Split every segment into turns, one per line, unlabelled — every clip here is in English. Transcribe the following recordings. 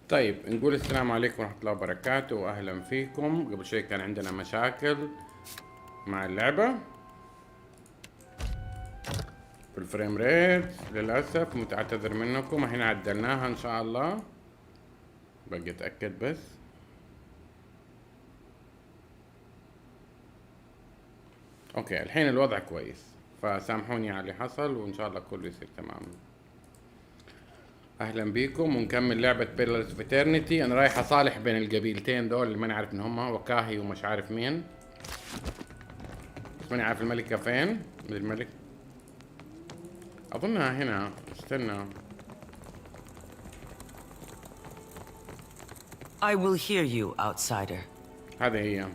طيب نقول السلام عليكم ورحمة الله وبركاته وأهلا فيكم. قبل شوي كان عندنا مشاكل مع اللعبة في الفريم ريت للأسف، متعتذر منكم. احنا عدلناها إن شاء الله، بقي أتأكد بس. أوكي الحين الوضع كويس، فسامحوني على اللي حصل وإن شاء الله كله يصير تمام. اهلا بيكم ونكمل لعبة بيلرز اوف ايترنتي. انا رايح اصالح بين القبيلتين دول اللي ماني عارف ان هم وكاهي ومش عارف مين، بس ماني عارف الملكة فين. الملك اظنها هنا، استنى.
I will hear you, outsider.
هذه هي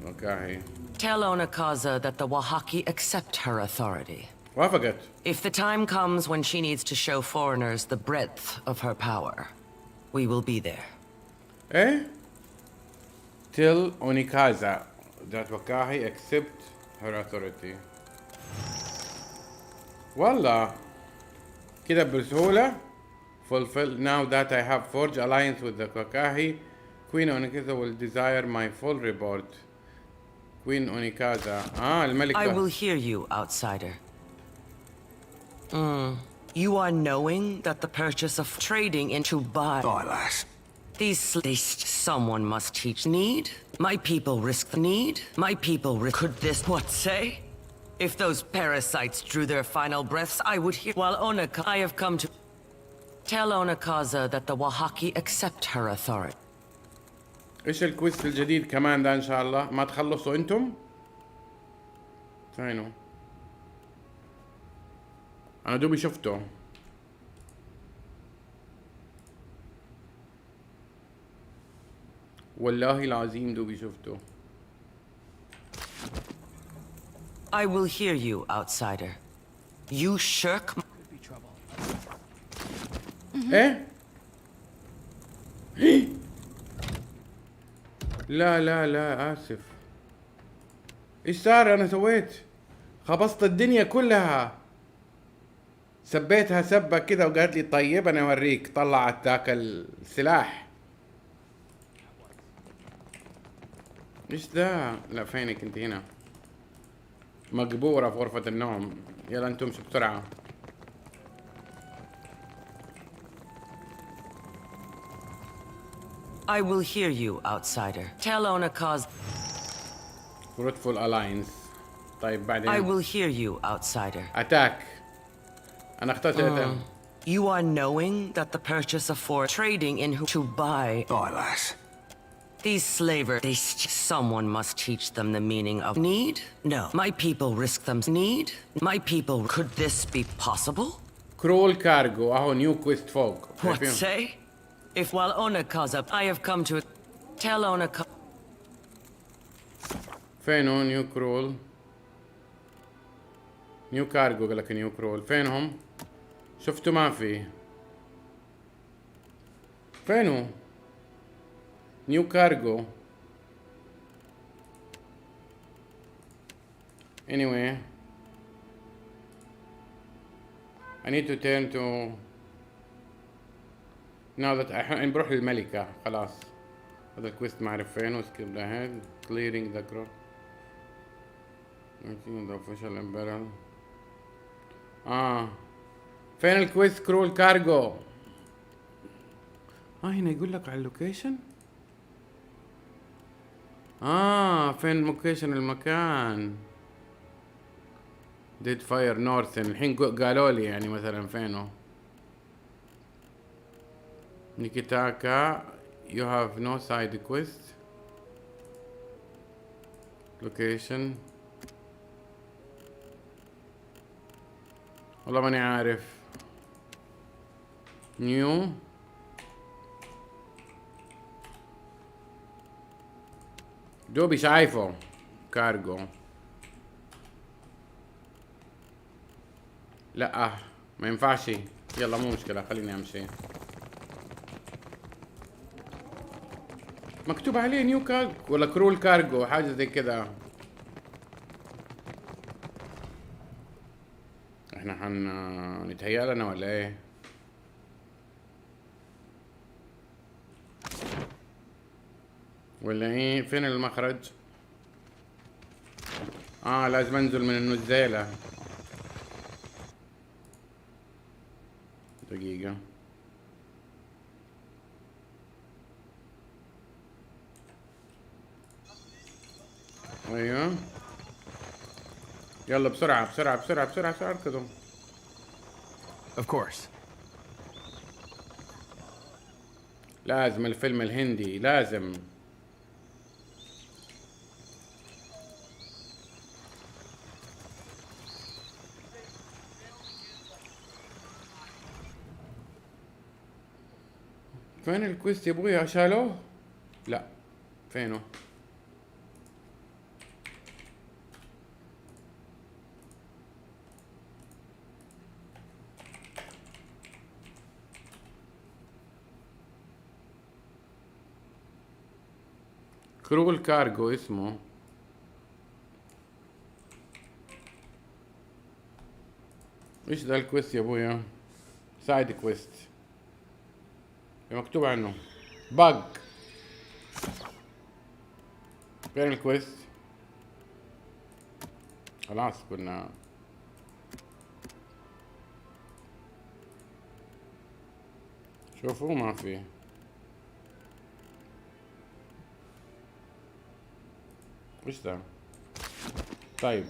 وكاهي.
Tell Onakaza that the Wahaki accept her authority.
وافقت.
If the time comes when she needs to show foreigners the breadth of her power, we will be there.
ايه؟ Tell Onikaza that Wakahi accept her authority. والله كده بسهولة. Fulfill now that I have forged alliance with the Wakahi, Queen Onikaza will desire my full report. Queen Onikaza. الملكة.
I will hear you, outsider. You are knowing that the purchase of trading into buy.
Silas.
Someone must teach need. My people risk the need. My people could this what say? If those parasites drew their final breaths, I would hear. While I have come to tell Onakaza that the Wahaki accept her authority.
ايش الكويست الجديد كمان ده ان شاء الله؟ ما تخلصوا انتم؟ فينه؟ انا دوبي شفته. والله العظيم دوبي شفته.
I will hear you, outsider. You shirk.
ايه؟ لا لا لا اسف. ايش صار؟ انا سويت خبصت الدنيا كلها، سبيتها سبة كده وقالت لي طيب انا اوريك. طلعت ذاك السلاح. ايش ذا؟ لا فينك انت؟ هنا مقبورة في غرفة النوم. يلا انتم شو بسرعة.
I will hear you, outsider. Tell Onakaza.
Fruitful alliance. طيب بعدين.
I will hear you, outsider.
اتاك. انا اخترت
You are knowing that the purchase of for trading in who to buy.
Silas.
These slavers, someone must teach them the meaning of need? No. My people risk them need? My people, could this be possible?
كرول كارجو. اهو نيو كويست فوق.
What say? If while Onakaza, I have come to tell Onakaza.
فينو نيو كرول؟ نيو كارجو قال لك نيو كرول. فينهم؟ شفتوا ما في. فينو؟ نيو كارجو. anyway I need to turn to now that بروح للملكة خلاص. هذا الكويست ما اعرف فين. skip the head clearing the crowd the official imperial. فين الكويست؟ كرول كارجو. هنا يقول لك على اللوكيشن. فين لوكيشن المكان؟ Deadfire Northern. الحين قالوا لي يعني مثلا فينه. نيكيتاكا you have no side quest location. والله ماني عارف. نيو دوبي شايفه كارجو. لا ما ينفعش. يلا مو مشكلة خليني امشي. مكتوب عليه نيو كارجو ولا كرول كارجو حاجة زي كده. احنا نتهيأ لنا ولا ايه؟ ولا ايه؟ فين المخرج؟ لازم انزل من النزالة. دقيقة. ايوه يلا بسرعة بسرعة بسرعة بسرعة بسرعة اركضوا.
Of course.
لازم الفيلم الهندي لازم. فين الكويست يا ابويا؟ شالوه؟ لا فينه؟ كرول كارجو اسمه. ايش ذا الكويست يا ابويا؟ سايد كويست مكتوب عنه باج. فين الكويست؟ خلاص كنا شوفوا ما في. ايش ذا؟ طيب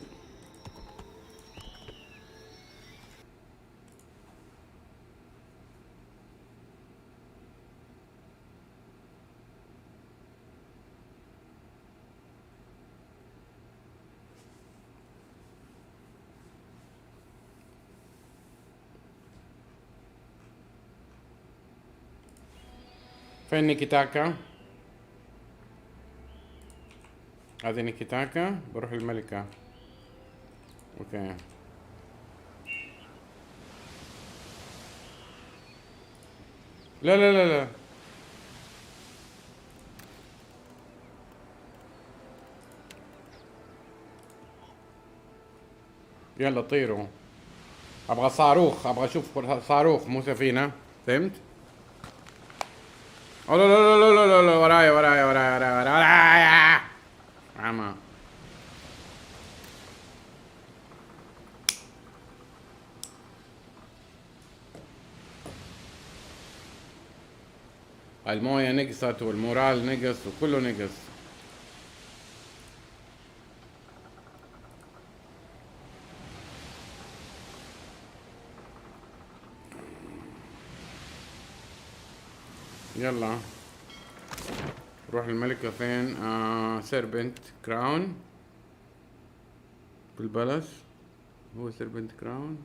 فين نيكيتاكا؟ هذه نيكيتاكا. بروح الملكة. اوكي لا لا لا لا. يلا طيروا. ابغى صاروخ، ابغى اشوف صاروخ مو سفينة. فهمت؟ لا لا لا لا لا لا ورايا ورايا ورايا ورايا ورايا. عمى. الموية نقصت والمورال نقص وكله نقص. يلا روح الملكة. فين؟ سيربنت كراون بالبلس. هو سيربنت كراون.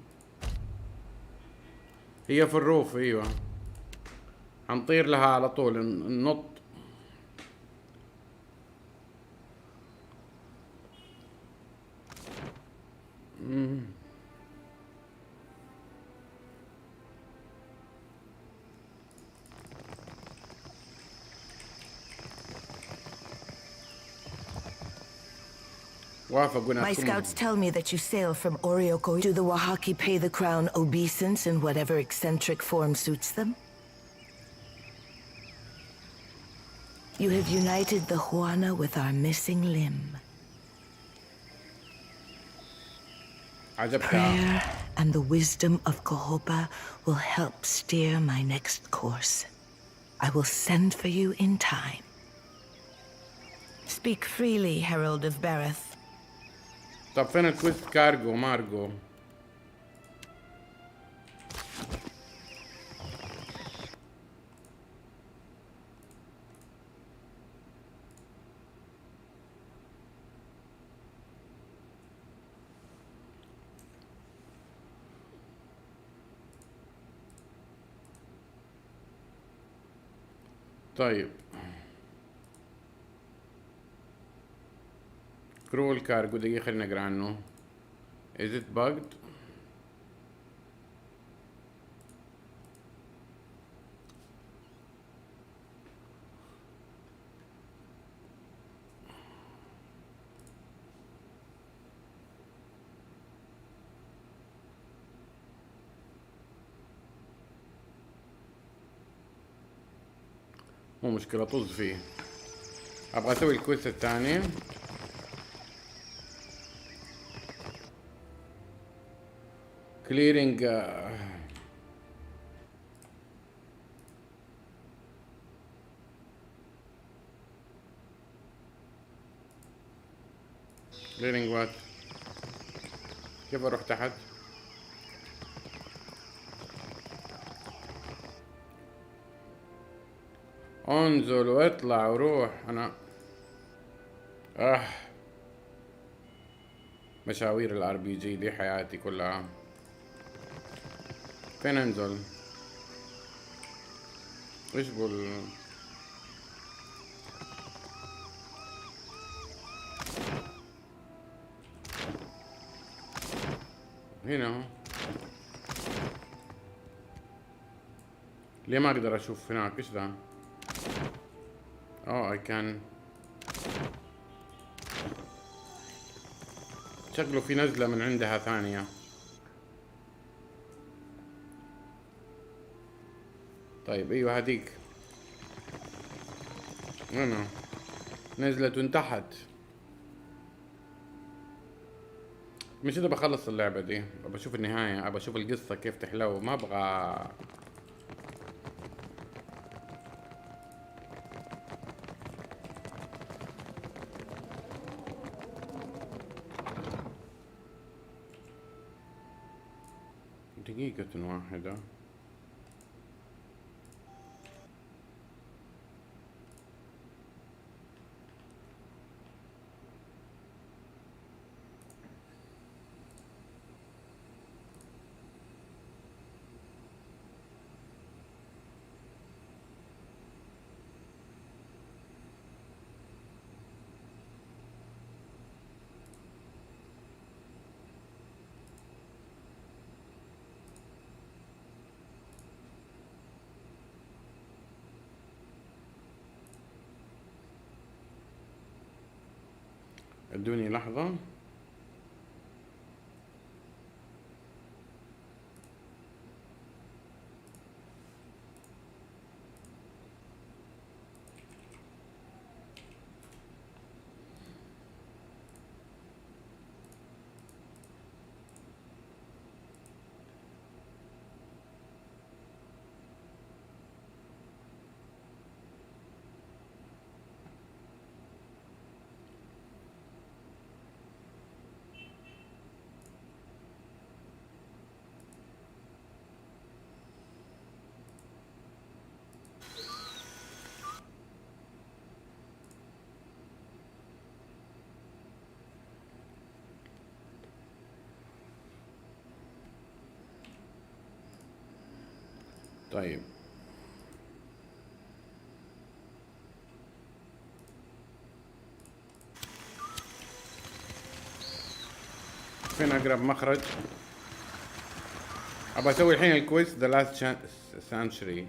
هي في الروف. ايوه هنطير لها على طول ننط. وافقوا
My
نفسهم.
scouts tell me that you sail from Orioko. Do the Wahaki pay the crown obeisance in whatever eccentric form suits them? You have united the Huana with our missing limb.
عجبتها.
Prayer and the wisdom of Kohopa will help steer my next course. I will send for you in time. Speak freely, Herald of Bereth.
طب فين الكويست كارجو مارجو؟ طيب كرول كارجو. دقيقة خلينا نقرا عنه. Is it bugged؟ مو مشكلة طز فيه. ابغى اسوي الكويست الثاني. كليرنج كليرنج وات؟ كيف اروح تحت؟ انزل واطلع وروح. انا مشاوير الار بي جي دي حياتي كلها. فين انزل؟ ايش بقول؟ هنا اهو. ليه ما اقدر اشوف هناك؟ ايش ذا؟ اي كان. شكله في نزلة من عندها ثانية. طيب ايوه هذيك. هنا نزلة تحت. مش اذا بخلص اللعبة دي بشوف النهاية، ابى اشوف القصة كيف تحلو. ما ابغى دقيقة واحدة. ادوني لحظة. طيب فين اقرب مخرج؟ ابى اسوي الحين الكويست The Last Century.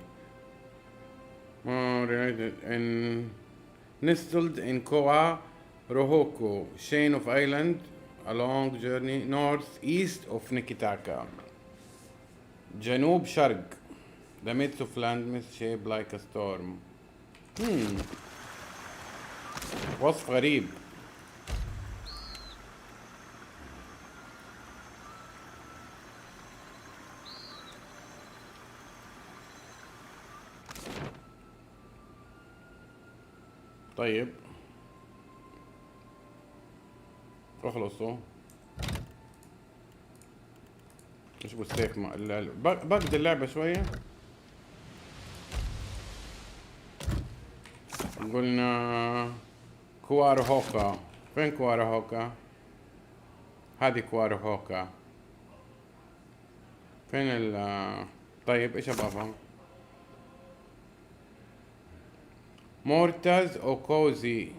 Related in nestled in Koa Rohoku chain of island a long journey northeast of Nikitaka. جنوب شرق. The midst of land mist shaped like a storm. وصف غريب. طيب اخلصوا. ايش بالسيف؟ بقد اللعبة شوية. قلنا كوارهوكا. فين كوارهوكا؟ هذه كوارهوكا. فين طيب ايش ابغى؟ مورتاز اوكوزي.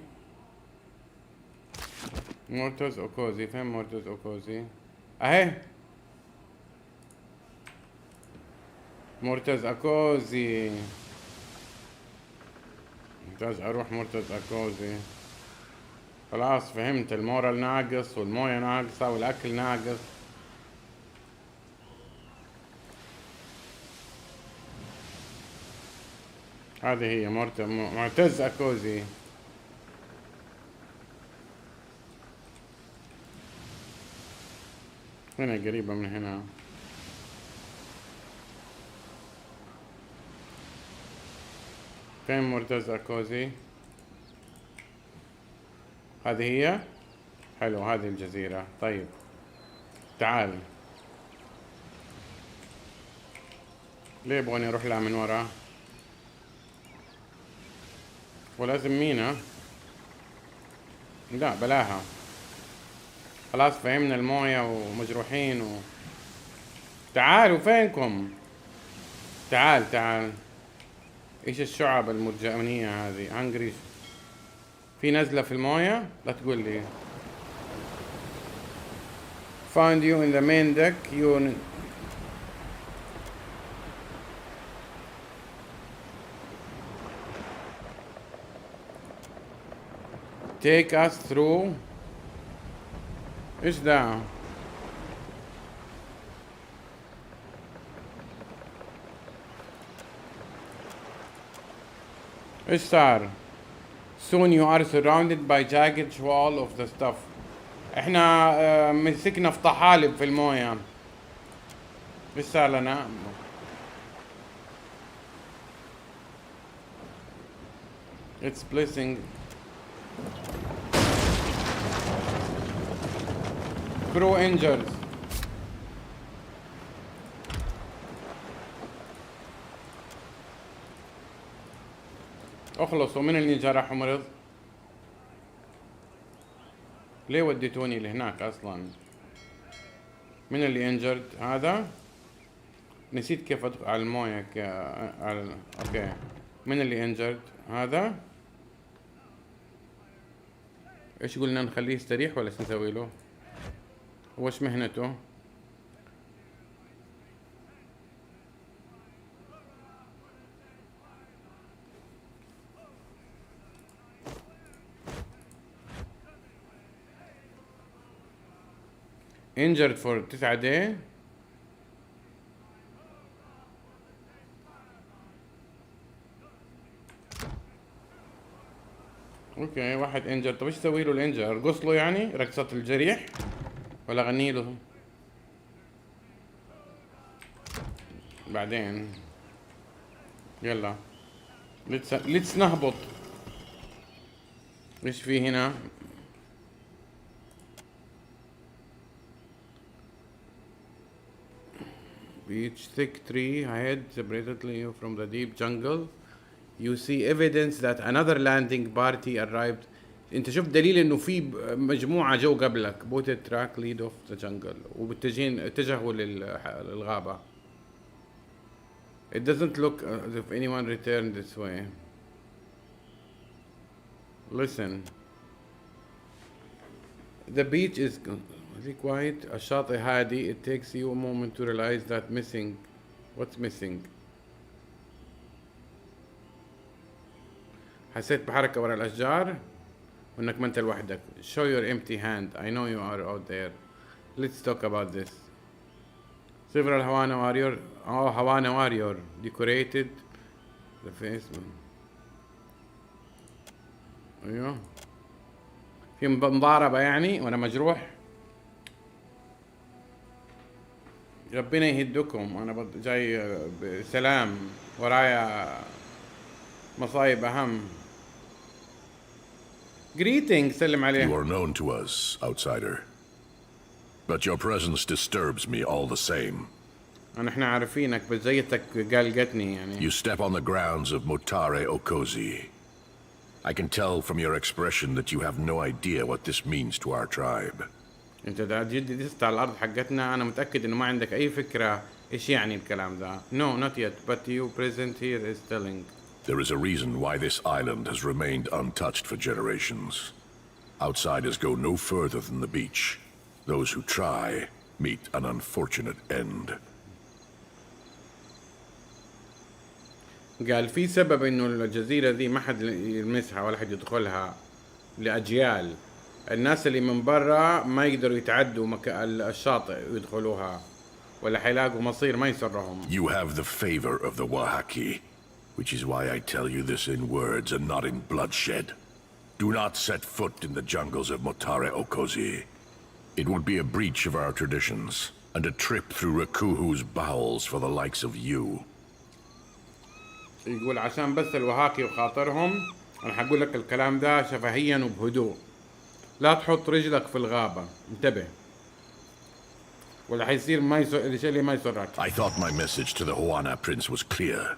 مورتاز اوكوزي. فين مورتاز اوكوزي؟ اهي مورتاز اكوزي. محتاج اروح مورتاز اكوزي. خلاص فهمت. المورال ناقص والمويه ناقصة والاكل ناقص. هذه هي معتز اكوزي. هنا قريبة من هنا. فين مرتزقة كوزي؟ هذه هي؟ حلو، هذه الجزيرة. طيب تعال. ليه يبغوني اروح لها من ورا؟ ولازم مينا؟ لا بلاها، خلاص فهمنا الموية ومجروحين تعالوا فينكم؟ تعال تعال. ايش الشعب المرجانية هذه؟ هنجري. في نزلة في الموية؟ لا تقول لي. Found you in the main deck. You take us through. ايش ده؟ ايش صار؟ Soon you are surrounded by jagged wall of the stuff. احنا مسكنا في طحالب في المويه. ايش صار لنا؟ It's blessing. Crew injured. اخلصوا من اللي جرح ومرض. ليه وديتوني لهناك اصلا؟ من اللي انجرد؟ هذا نسيت كيف ادخل على المويه اوكي. من اللي انجرد؟ هذا. ايش قلنا نخليه يستريح ولا ايش نسوي له؟ وش مهنته؟ injured for 9 days. اوكي واحد injured. طب ايش اسوي له الانجر؟ ارقص له يعني رقصة الجريح ولا اغني له؟ بعدين يلا ليتس نهبط. ايش في هنا؟ Beach thick tree ahead separately from the deep jungle. You see evidence that another landing party arrived. انت شفت دليل انه في مجموعة جو قبلك. Boat track lead off the jungle. اتجهوا للغابة. It doesn't look as if anyone returned this way. Listen. The beach is quiet. الشاطئ هادي. It takes you a moment to realize that missing. What's missing? حسيت بحركة ورا الأشجار وإنك ما أنت لوحدك. Show your empty hand. I know you are out there. Let's talk about this. Several Havana warrior decorated the face. أيوه في مضاربة يعني وأنا مجروح. ربنا يهدكم. أنا جاي بسلام ورايا مصايب أهم. Greetings. سلم عليه.
You are known to us, outsider. But your presence disturbs me all the same.
احنا عارفينك بس زيتك قلقتني يعني.
You step on the grounds of Motare Okozi. I can tell from your expression that you have no idea what this means to our tribe.
انت جدي دست على الارض حقتنا. انا متأكد انه ما عندك اي فكرة ايش يعني الكلام ده. No, not yet, but you present here is telling.
There is a reason why this island has remained untouched for generations. Outsiders go no further than the beach. Those who try meet an unfortunate end.
قال في سبب انه الجزيرة دي ما حد يلمسها ولا حد يدخلها لأجيال. الناس اللي من برا ما يقدروا يتعدوا الشاطئ ويدخلوها ولا حيلاقوا مصير ما يسرهم.
You have the favor of the Wahaki, which is why I tell you this in words and not in bloodshed. Do not set foot in the jungles of Motare Okozi. It would be a breach of our traditions, and a trip through Rakuhu's bowels for the likes of you.
يقول عشان بس الوهاكي وخاطرهم انا حقول لك الكلام ده شفهيا وبهدوء. لا تحط رجلك في الغابة، انتبه. ولا حيصير الشيء اللي ما يسرك.
I thought my message to the Huana Prince was clear.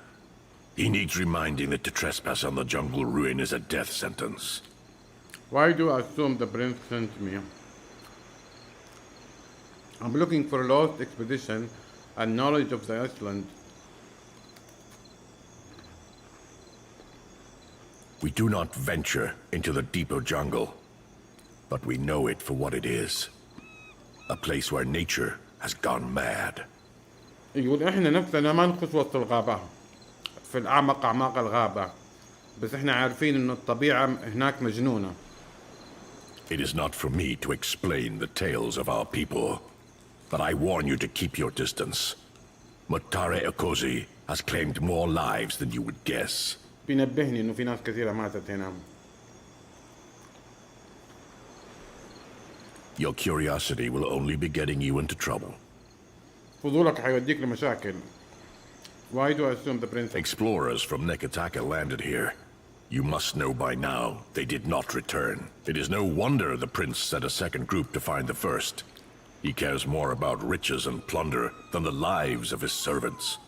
He needs reminding that to trespass on the jungle ruin is a death sentence.
Why do I assume the prince sent me? I'm looking for a lost expedition and knowledge of the Iceland.
We do not venture into the deeper jungle, but we know it for what it is. A place where nature has gone mad.
يقول احنا نفسنا ما نخش وسط الغابة في الأعمق أعماق الغابة، بس احنا عارفين إنه الطبيعة هناك مجنونة.
It is not for me to explain the tales of our people, but I warn you to keep your distance. Mutare Okozi has claimed more lives than you would guess.
بينبهني إنه في ناس كثيرة ماتت هنا.
Your curiosity will only be getting you into trouble.
فضولك حيوديك لمشاكل. Why do I assume the prince?
Explorers from Nekataka landed here. You must know by now they did not return. It is no wonder the prince sent a second group to find the first. He cares more about riches and plunder than the lives of his servants.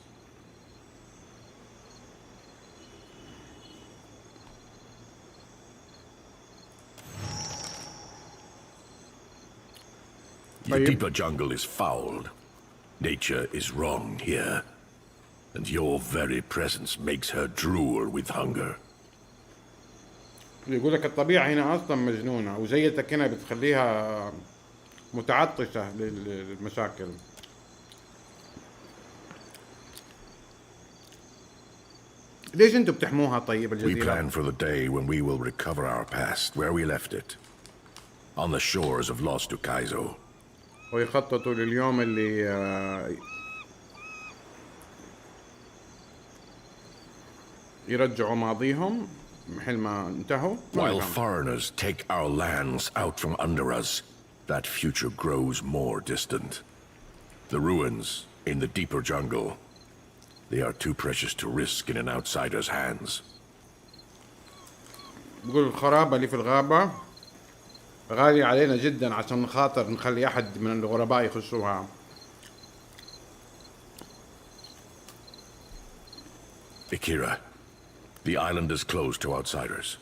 The deeper jungle is fouled. Nature is wrong here. And your very presence makes her drool with hunger.
يقول لك الطبيعة هنا أصلا مجنونة وجيتك هنا بتخليها متعطشة للمشاكل. ليش انتوا بتحموها طيب
We
الجزيرة؟
plan for the day when we will recover our past where we left it. On the shores of Los Ducaizo.
ويخططوا لليوم اللي يرجعوا ماضيهم محل ما انتهوا.
While foreigners take our lands out from under us, that future grows more distant. The ruins in the deeper jungle, they are too precious to risk in an outsider's hands.
بقول الخرابة اللي في الغابة غالية علينا جدا عشان خاطر نخلي أحد من الغرباء يخشوها.
Ikira, the island is closed to outsiders.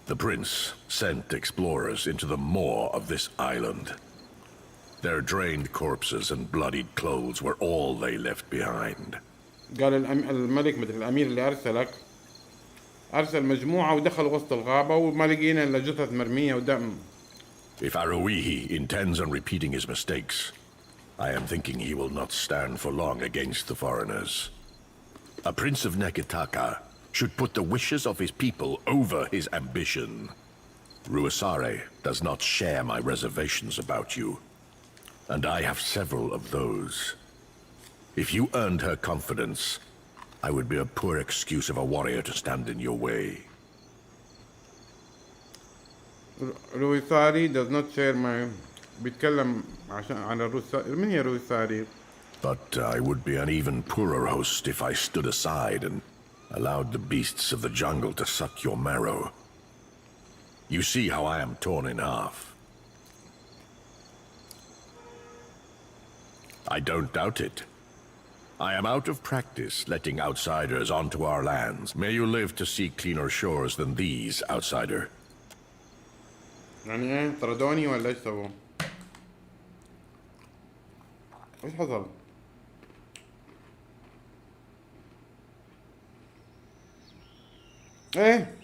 The prince sent explorers into the maw of this island. Their drained corpses and bloodied clothes were all they left behind.
قال الملك مثل الأمير اللي أرسلك أرسل مجموعة ودخل وسط الغابة وما لقينا إلا جثث مرمية ودم.
If Aruihi intends on repeating his mistakes, I am thinking he will not stand for long against the foreigners. A prince of Nekitaka should put the wishes of his people over his ambition. Ruasare does not share my reservations about you, and I have several of those. If you earned her confidence, I would be a poor excuse of a warrior to stand in your way.
رويساري does not share my بيتكلم عن الروساري. من هي رويساري؟
But I would be an even poorer host if I stood aside and allowed the beasts of the jungle to suck your marrow. You see how I am torn in half. I don't doubt it. I am out of practice letting outsiders onto our lands. May you live to see cleaner shores than these, outsider.
يعني ايه طردوني ولا ايش سووا؟ ايش حصل؟ ايه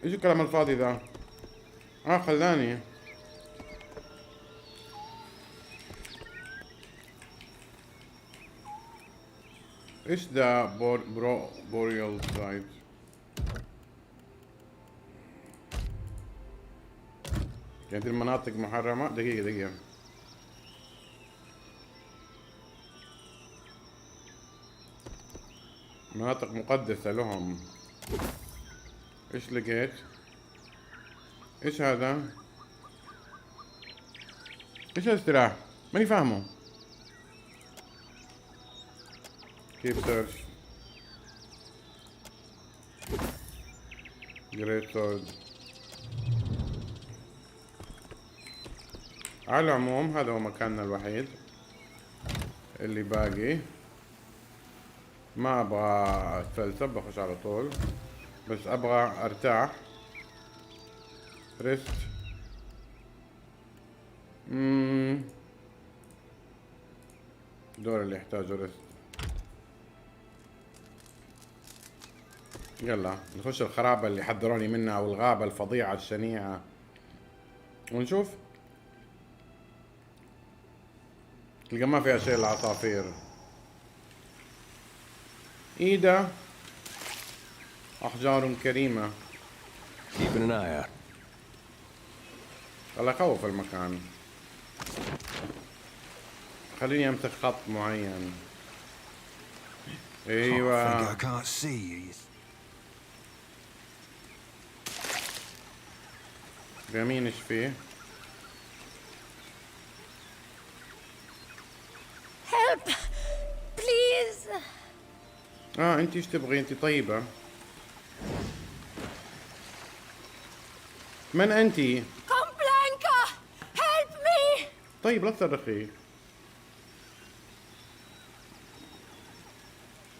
ايش الكلام الفاضي ذا؟ خلاني ايش ده بوريال سايت؟ كانت المناطق محرمة. دقيقة مناطق مقدسة لهم. ايش لقيت؟ ايش هذا؟ ايش هالسلاح؟ ماني فاهمه. كيف سيرش جريت سورد. على العموم هذا هو مكاننا الوحيد اللي باقي. ما ابغى اتفلسف، بخش على طول، بس ابغى ارتاح. ريست. دول اللي يحتاجوا ريست. يلا نخش الخرابة اللي حذروني منها، او الغابة الفظيعة الشنيعة، ونشوف. تلقى ما فيها شيء العصافير. ايده احجار كريمة.
Keeping an eye out.
والله يخوف المكان. خليني امسك خط معين. ايوه.
I can't see you.
يمين ايش فيه؟
Help! Please!
انت ايش تبغي؟ انت طيبة. من انت؟
Come Blanca! Help me!
طيب لا تصرخي.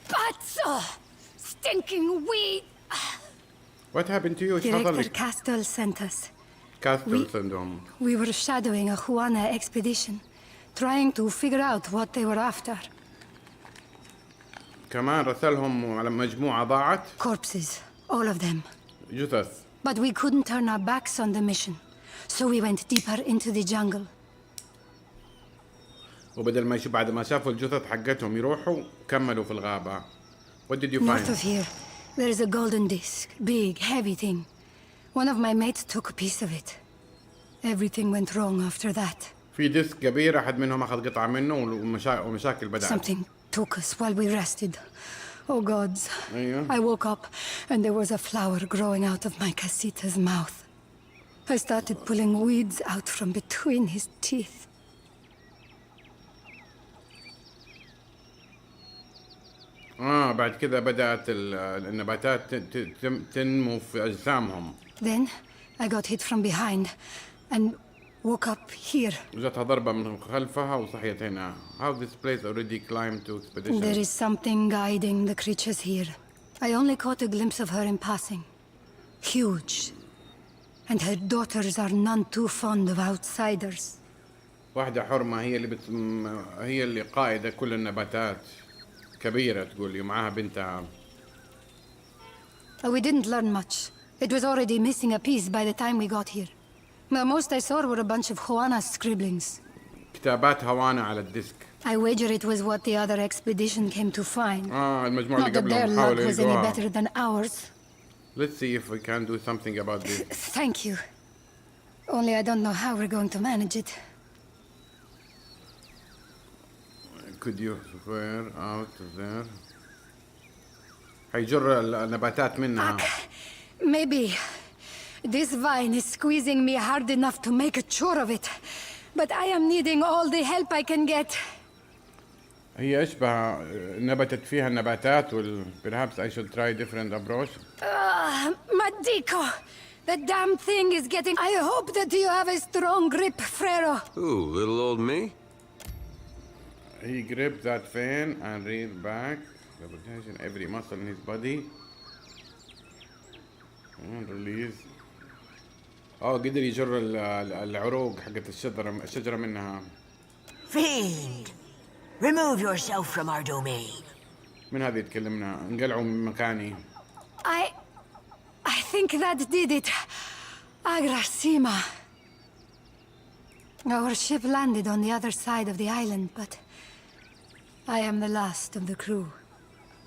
Pazzo! Stinking weed!
What happened to you؟ ايش حصل
Director
لك؟
Castle sent us.
كاستل syndrome.
We were shadowing a Juana expedition, trying to figure out what they were after.
كمان رسلهم على مجموعة ضاعت.
Corpses, all of them.
جثث.
But we couldn't turn our backs on the mission, so we went deeper into the jungle.
وبدل ما بعد ما شافوا الجثث حقتهم يروحوا كملوا في الغابة. What did you
North
find?
of here, there is a golden disc, big, heavy thing. One of my mates took a piece of it. Everything went wrong after that.
في ديسك كبير، أحد منهم أخذ قطعة منه ومشاكل بدأت.
Something took us while we rested. Oh gods.
أيوه.
I woke up and there was a flower growing out of my casita's mouth. I started pulling weeds out from between his teeth.
بعد كذا بدأت النباتات تنمو في أجسامهم.
Then I got hit from behind and woke up here.
جاتها ضربة من خلفها وصحيت هنا. How this place already climbed to expedition.
There is something guiding the creatures here. I only caught a glimpse of her in passing. Huge. And her daughters are none too fond of outsiders.
واحدة حرمة هي اللي هي اللي قائدة كل النباتات. كبيرة تقول ومعها بنتها.
We didn't learn much. It was already missing a piece by the time we got here. The most I saw were a bunch of Juana's scribblings.
كتابات هوانا على الديسك.
I wager it was what the other expedition came to find.
المجموعة
Not
اللي
that their
قبلهم
luck
حاولوا
was any
يلقوها.
better than ours.
Let's see if we can do something about this.
Thank you. Only I don't know how we're going to manage it.
Could you swear out there? حيجر النباتات منها.
Maybe. This vine is squeezing me hard enough to make a chore of it. But I am needing all the help I can get.
هي أشبه نبتت فيها النباتات perhaps I should try different approach.
Madico! The damn thing is getting... I hope that you have a strong grip, Frero.
Ooh, little old me?
He gripped that vein and reeled back. Reputation every muscle in his body. And release. قدر يجر العروق حقت الشجرة منها.
Fiend! Remove yourself from our domain.
من هذه تكلمنا انقلعوا من مكاني.
I think that did it. Agrasima. Our ship landed on the other side of the island, but I am the last of the crew.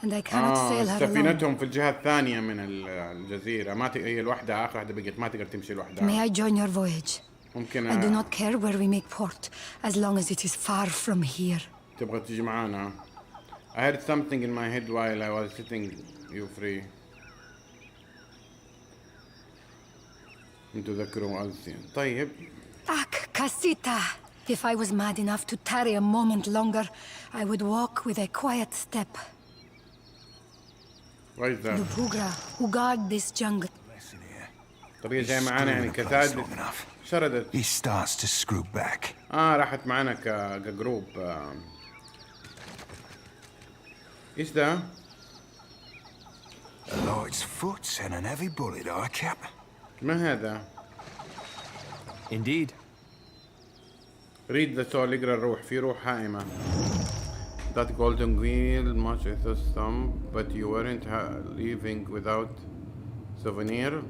and I cannot sail her alone.
سفينتهم في الجهة الثانية من الجزيرة، هي الوحدة آخر واحدة بقت، ما تقدر تمشي لوحدها.
May I join your voyage?
ممكن
I do not care where we make port, as long as it is far from here.
تبغى تيجي معانا؟ I heard something in my head while I was setting you free. into the crew ألسين. طيب.
Ak, Casita! If I was mad enough to tarry a moment longer, I would walk with a quiet step.
What is that?
The Pugra who guard this jungle.
طريقة جاي معانا يعني كتاد شردت.
He starts to screw back.
راحت معانا كجروب. ايش ده؟
A light's foot and an heavy bullet, our cap.
ما هذا؟
Indeed.
read the soul. اقرا الروح. في روح هائمة. That golden wheel much is a stump, but you weren't leaving without souvenir.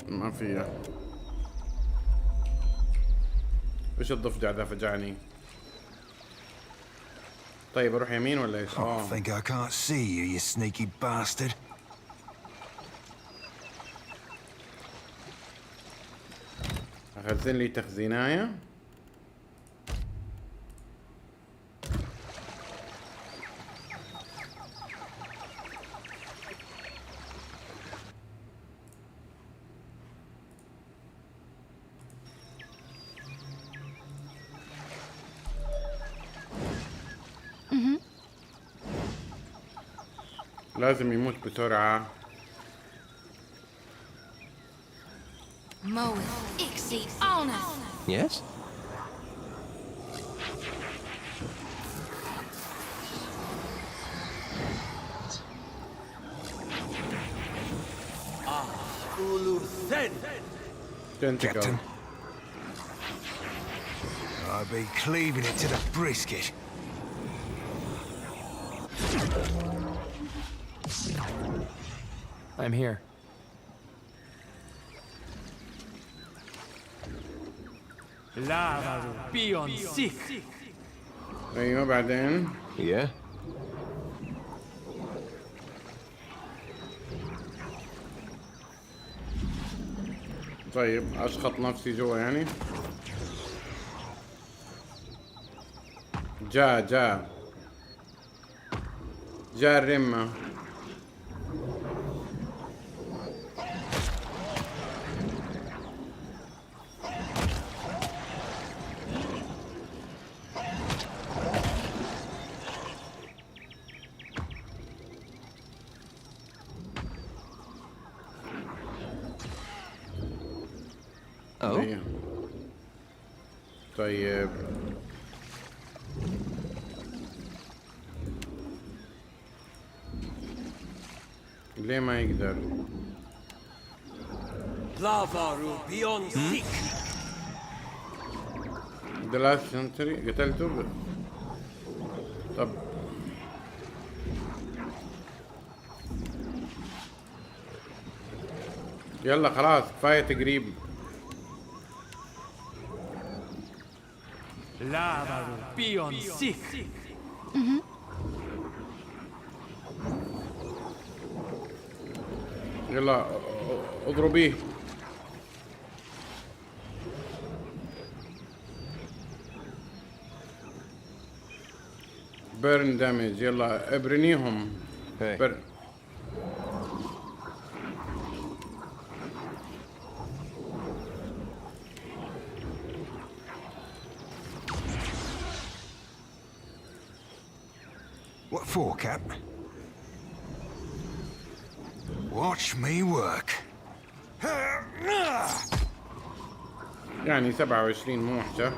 ما فيها. ايش الضفدع ذا فجعني؟ طيب اروح يمين ولا ايش؟
I think I can't see you, you sneaky bastard.
اخزن لي تخزينايه. لازم يموت بسرعة.
Yes?
Captain. I'll be cleaving it to the brisket.
I'm here.
Lava will be on sick.
ايوه بعدين.
Yeah?
طيب اشخط نفسي جوا يعني. جا الرمة. طيب ليه ما يقدر؟
Lava will be on sick.
The last century قتلته طب يلا خلاص كفاية تقريب.
Lava will be on sick.
يلا اضربيه. بيرن دامج. يلا ابرنيهم.
What for, Cap? Watch me work.
يعني 27 مو وحشة.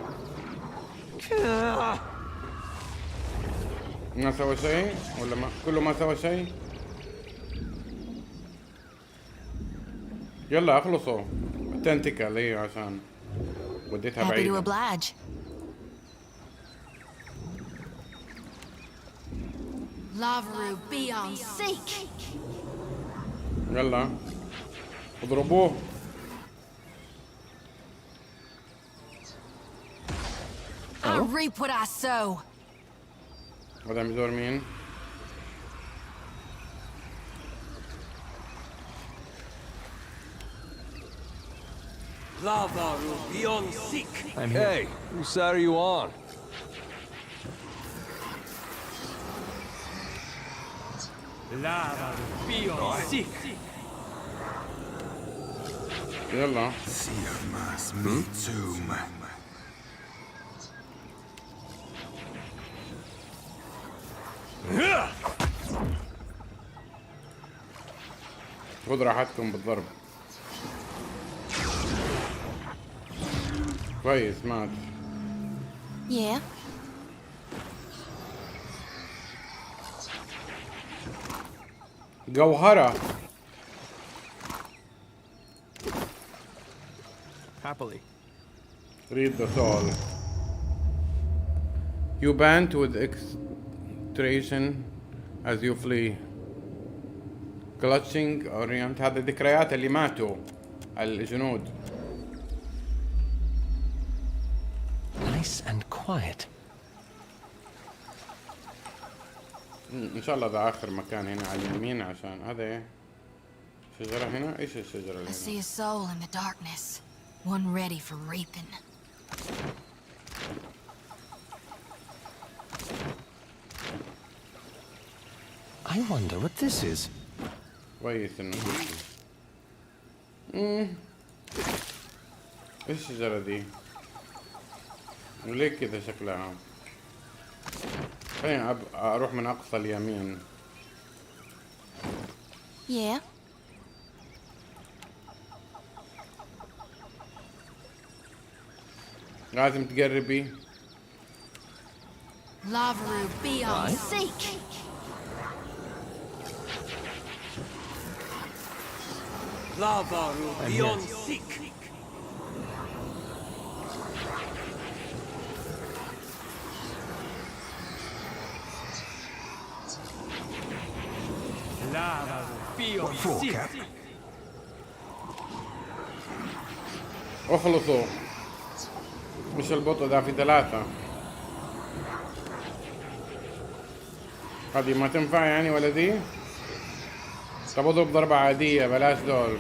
ما سوى شيء ولا ما كله ما سوى شيء. يلا اخلصوا. تنتكل ليه عشان وديتها
Happy to
بعيد.
oblige. Lava will be on sick.
يلا اضربوه.
I reap what I sow.
هذا عم يدور مين؟
Lavaru beyond sick.
I'm here.
Hey, whose side are you on?
Lavaru beyond sick.
يلا
Siamas Mitum.
خذ راحتكم بالضرب. كويس مات.
Yeah?
جوهرة.
Happily.
Read the soul. You band with extraction as you flee. Clutching orient. هذا ذكريات اللي ماتوا الجنود.
Nice and quiet.
ان شاء الله ده اخر مكان هنا على اليمين عشان هذا ايه شجرة هنا. ايش الشجرة اللي
I see
هنا؟
a soul in the darkness. One ready for reaping.
I wonder what this is.
كويس انه ايش الشجرة دي؟ وليه كذا شكلها؟ خليني اروح من اقصى اليمين.
Yeah?
لازم تقربي.
Lavaru beyond seek.
Lavaru beyond sick. Lavaru beyond
What for,
sick.
Cap?
اخلصوا. مش البطء ده في 3. هذه ما تنفع يعني ولا دي؟ طب اضرب ضربة عادية بلاش دول.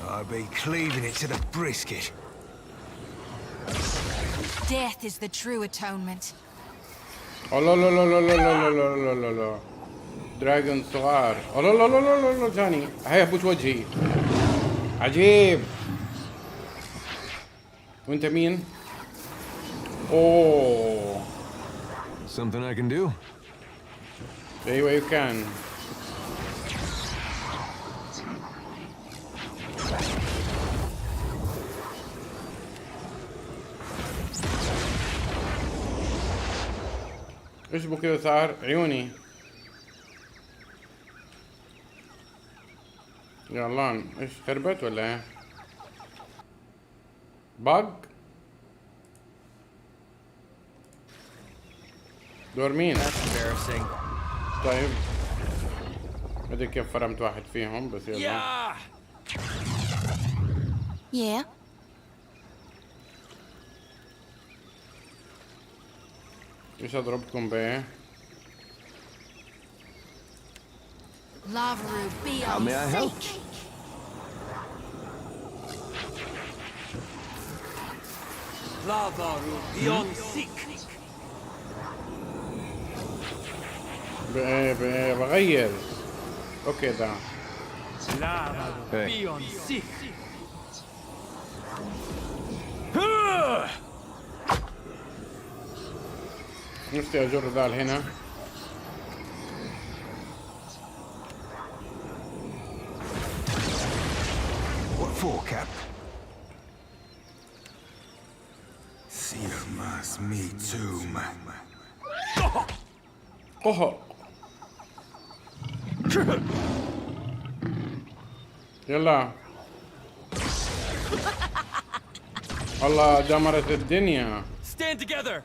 I'll be cleaving it to the brisket.
Death is the true atonement.
الله لا لا لا لا لا لا لا لا لا دراجون صغار. الله لا لا لا لا لا ثاني هيا بوش وجهي عجيب. وانت مين؟ اوه
Something I can do?
ايوه يو كان. ايش بو كذا صار؟ عيوني يا الله. ايش خربت ولا ايه؟ باج؟ دور مين؟
That's embarrassing.
طيب ادري كيف فرمت واحد فيهم بس يلا.
Yeah?
ايش اضربكم بايه؟
Lavaru
How may
beyond
I help?
seek.
Lavaru beyond sick.
بايه بغير. اوكي ده
Lavaru
Hey.
beyond sick.
نفسي اجر ذا هنا.
What for, Cap? Siamas Mitum.
اوه يلا. والله دمرت الدنيا.
Stand together.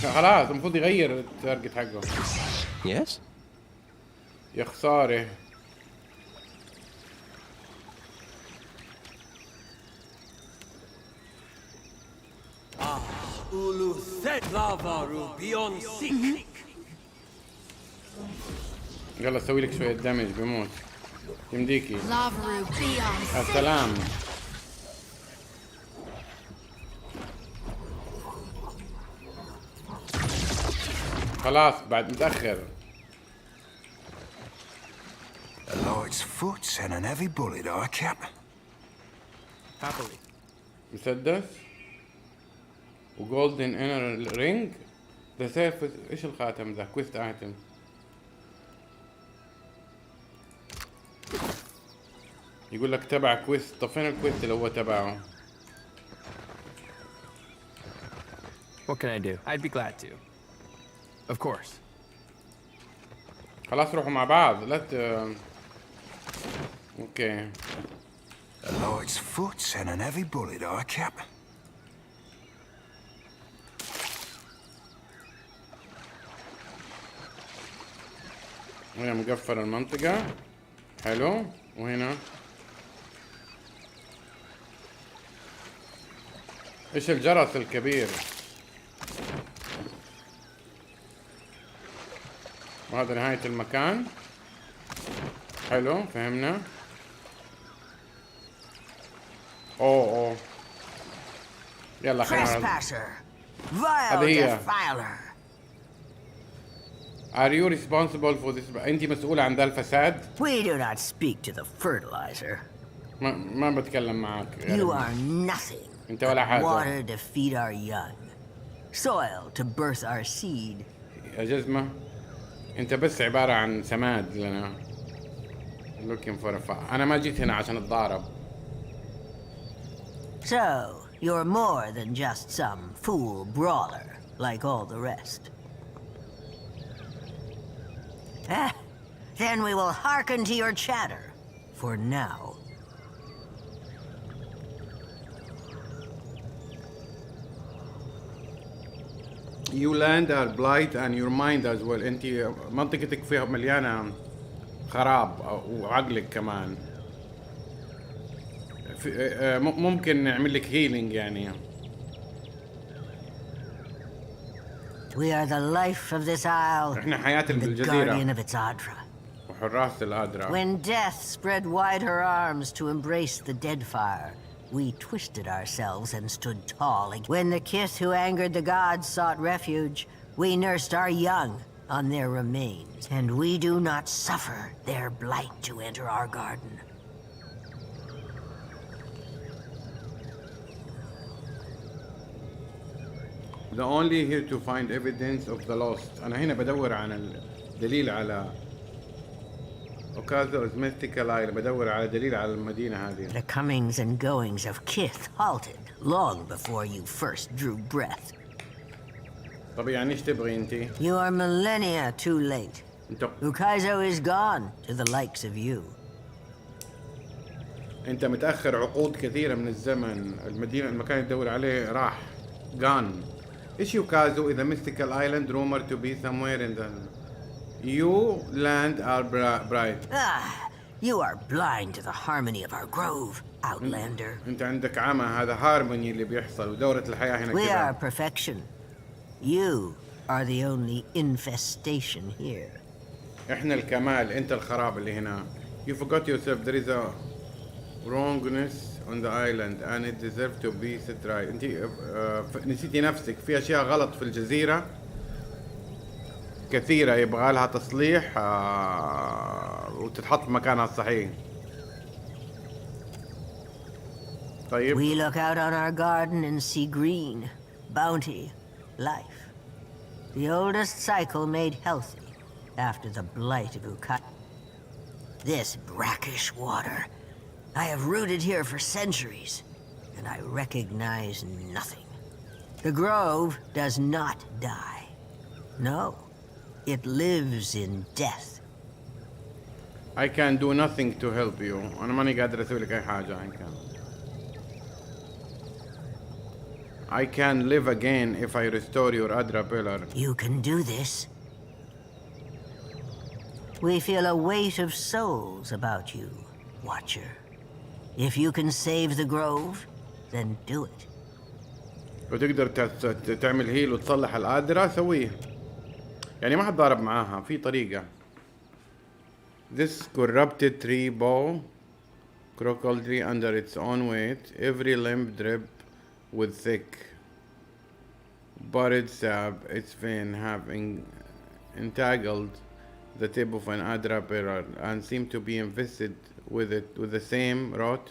خلاص المفروض يغير التارجت حقه.
Yes?
يا خساره.
Ulu set Lavaru beyond sick.
يلا سوي لك شوية دمج بموت. يمديكي.
Lavaru, be on
يا
sync.
سلام. خلاص بعد متأخر.
A light's foot and an heavy bullet, I cap.
Happily.
مسدس وجولدن انر رينج. ذا سيرفس. ايش الخاتم ذا؟ كويست ايتم. يقول لك تبع كويست. طب فين الكويست اللي هو تبعه؟
What can I do? I'd be glad to. Of course.
خلاص روحوا مع بعض. لا اوكي.
A light's foot and an heavy bullet, I cap.
هنا مقفل المنطقة. حلو. وهنا ايش الجرس الكبير؟ وهذا نهاية المكان. حلو فهمنا. اوه يلا خلينا. هذه هي. Are you responsible for this? انت مسؤولة عن ذا الفساد؟
We do not speak to the fertilizer.
ما بتكلم معك.
You are nothing.
انت ولا حاجة.
Water to feed our young. Soil to birth our seed.
يا جزمة انت بس عبارة عن سماد لنا. Looking for a fight. انا ما جيت هنا عشان اتضارب.
So, you're more than just some fool brawler like all the rest. Then we will hearken to your chatter. For now.
You land are blight and your mind as well. انت منطقتك فيها مليانة خراب وعقلك كمان. ممكن نعمل لك هيلينج يعني.
We are the life of this isle.
احنا حياة
The
بالجزيرة.
guardian of its Adra.
وحراس الأدرى.
When death spread wide her arms to embrace the Deadfire, we twisted ourselves and stood tall. When the kith who angered the gods sought refuge, we nursed our young on their remains, and we do not suffer their blight to enter our garden.
The only here to find evidence of the lost. أنا هنا بدور عن الدليل على Ocaso's mystical island. بدور على دليل على المدينة هذه.
The comings and goings of kith halted long before you first drew breath.
طب يعني إيش تبغي أنت؟
You are millennia too late.
أنت
Ukazo is gone to the likes of you.
أنت متأخر عقود كثيرة من الزمن. المكان اللي تدور عليه راح. Gone. إيش يوكازو is a mystical island rumored to be somewhere in the... You land are bright.
You are blind to the harmony of our grove, Outlander.
أنت عندك عمى. هذا هارموني اللي بيحصل ودورة الحياة هنا
We are
كذا.
perfection. You are the only infestation here.
إحنا الكمال. أنت الخراب اللي هنا. You forgot yourself. There is a wrongness on the island and it deserves to be set right. أنت نسيتي نفسك. في أشياء غلط في الجزيرة كثيرة يبغى لها تصليح وتتحط في مكانها الصحيح. طيب.
We look out on our garden and see green, bounty, life. The oldest cycle made healthy after the blight of Ukat. This brackish water. I have rooted here for centuries, and I recognize nothing. The grove does not die. No. It lives in death.
I can do nothing to help you. أنا ماني قادر أسوي لك أي حاجة. I can live again if I restore your Adra pillar.
You can do this. We feel a weight of souls about you, Watcher. If you can save the grove, then do it.
وتقدر تعمل هيل وتصلح الأدرة سويه. يعني ما حتضارب معاها. في طريقة. This corrupted tree bow crocodile under its own weight, every limb drip with thick buried sap. Its veins have entangled the tip of an Adra pillar and seem to be invested with it with the same rot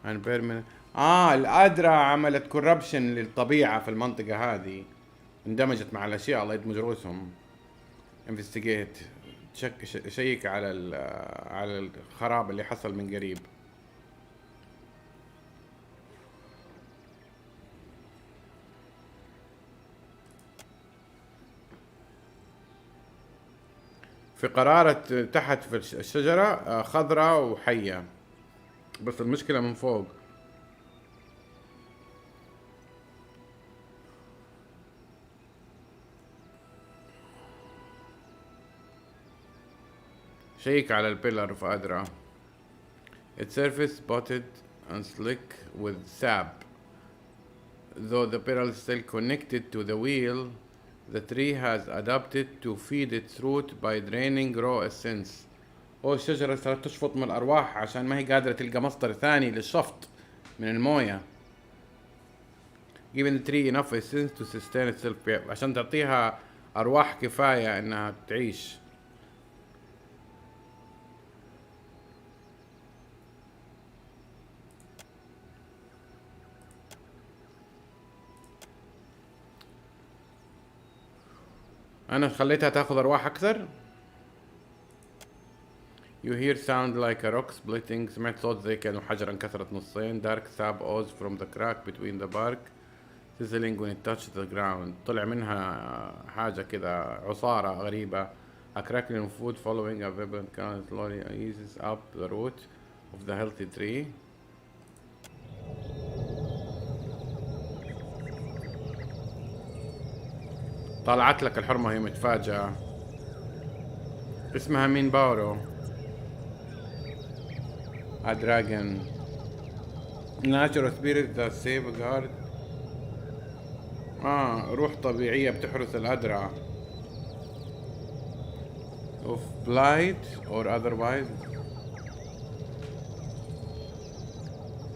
and permanent. الأدرا عملت كوربشن للطبيعة في المنطقة هذه، اندمجت مع الأشياء. الله يدمج رؤوسهم. انفستيجيت، شيك على الخراب اللي حصل من قريب. في قرارة تحت في الشجرة خضراء وحية، بس المشكلة من فوق. شيك على البيلر في أدرا. Its surface spotted and slick with sap. Though the pillar is still connected to the wheel, the tree has adapted to feed its root by draining raw essence. الشجرة صارت تشفط من الأرواح عشان ما هي قادرة تلقى مصدر ثاني للشفط من الموية. Giving the tree enough essence to sustain itself. عشان تعطيها أرواح كفاية إنها تعيش. أنا خليتها تاخذ أرواح أكثر. You hear sound like a rock splitting. سمعت صوت زي كأنه حجرة انكسرت نصين. Dark sap oozed from the crack between the bark, sizzling when it touched the ground. طلع منها حاجة كذا عصارة غريبة. A crackling food following a vibrant current slowly eases up the root of the healthy tree. طلعت لك الحرمة وهي متفاجئة. اسمها مين؟ باورو. A dragon. Natural spirit that safeguard. روح طبيعية بتحرس الأدرع. Of blight or otherwise.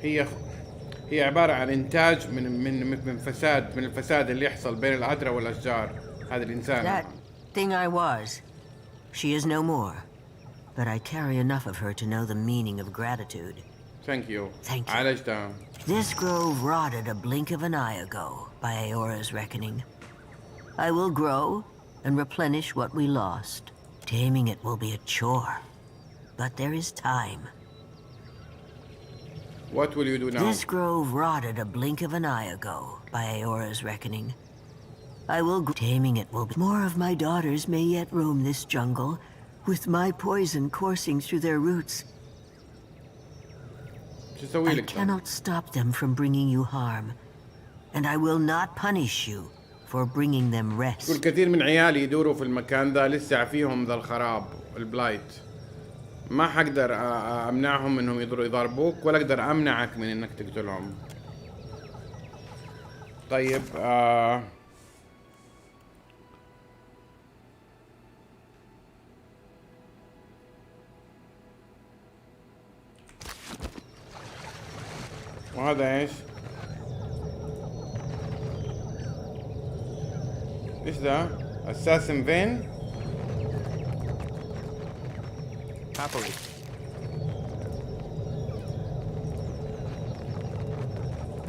هي عبارة عن إنتاج من فساد، من الفساد اللي يحصل بين الأدرع والأشجار. هذا الإنسان.
That thing I was. She is no more. But I carry enough of her to know the meaning of gratitude.
Thank you.
Thank you.
عالجتها.
This grove rotted a blink of an eye ago, by Aeora's reckoning. I will grow and replenish what we lost. Taming it will be a chore. But there is time.
What will you do now?
This grove rotted a blink of an eye ago, by Aeora's reckoning. I will taming it will be. More of my daughters may yet roam this jungle, with my poison coursing through their roots. I cannot stop them from bringing you harm, and I will not punish you for bringing them rest.
والكثير من عيالي يدوروا في المكان ذا لسه فيهم ذا الخراب البلايت. ما حقدر امنعهم انهم يضربوك، ولا اقدر امنعك من انك تقتلهم. طيب وهذا ايش؟ ايش ذا؟ اساسن فين؟
Happily.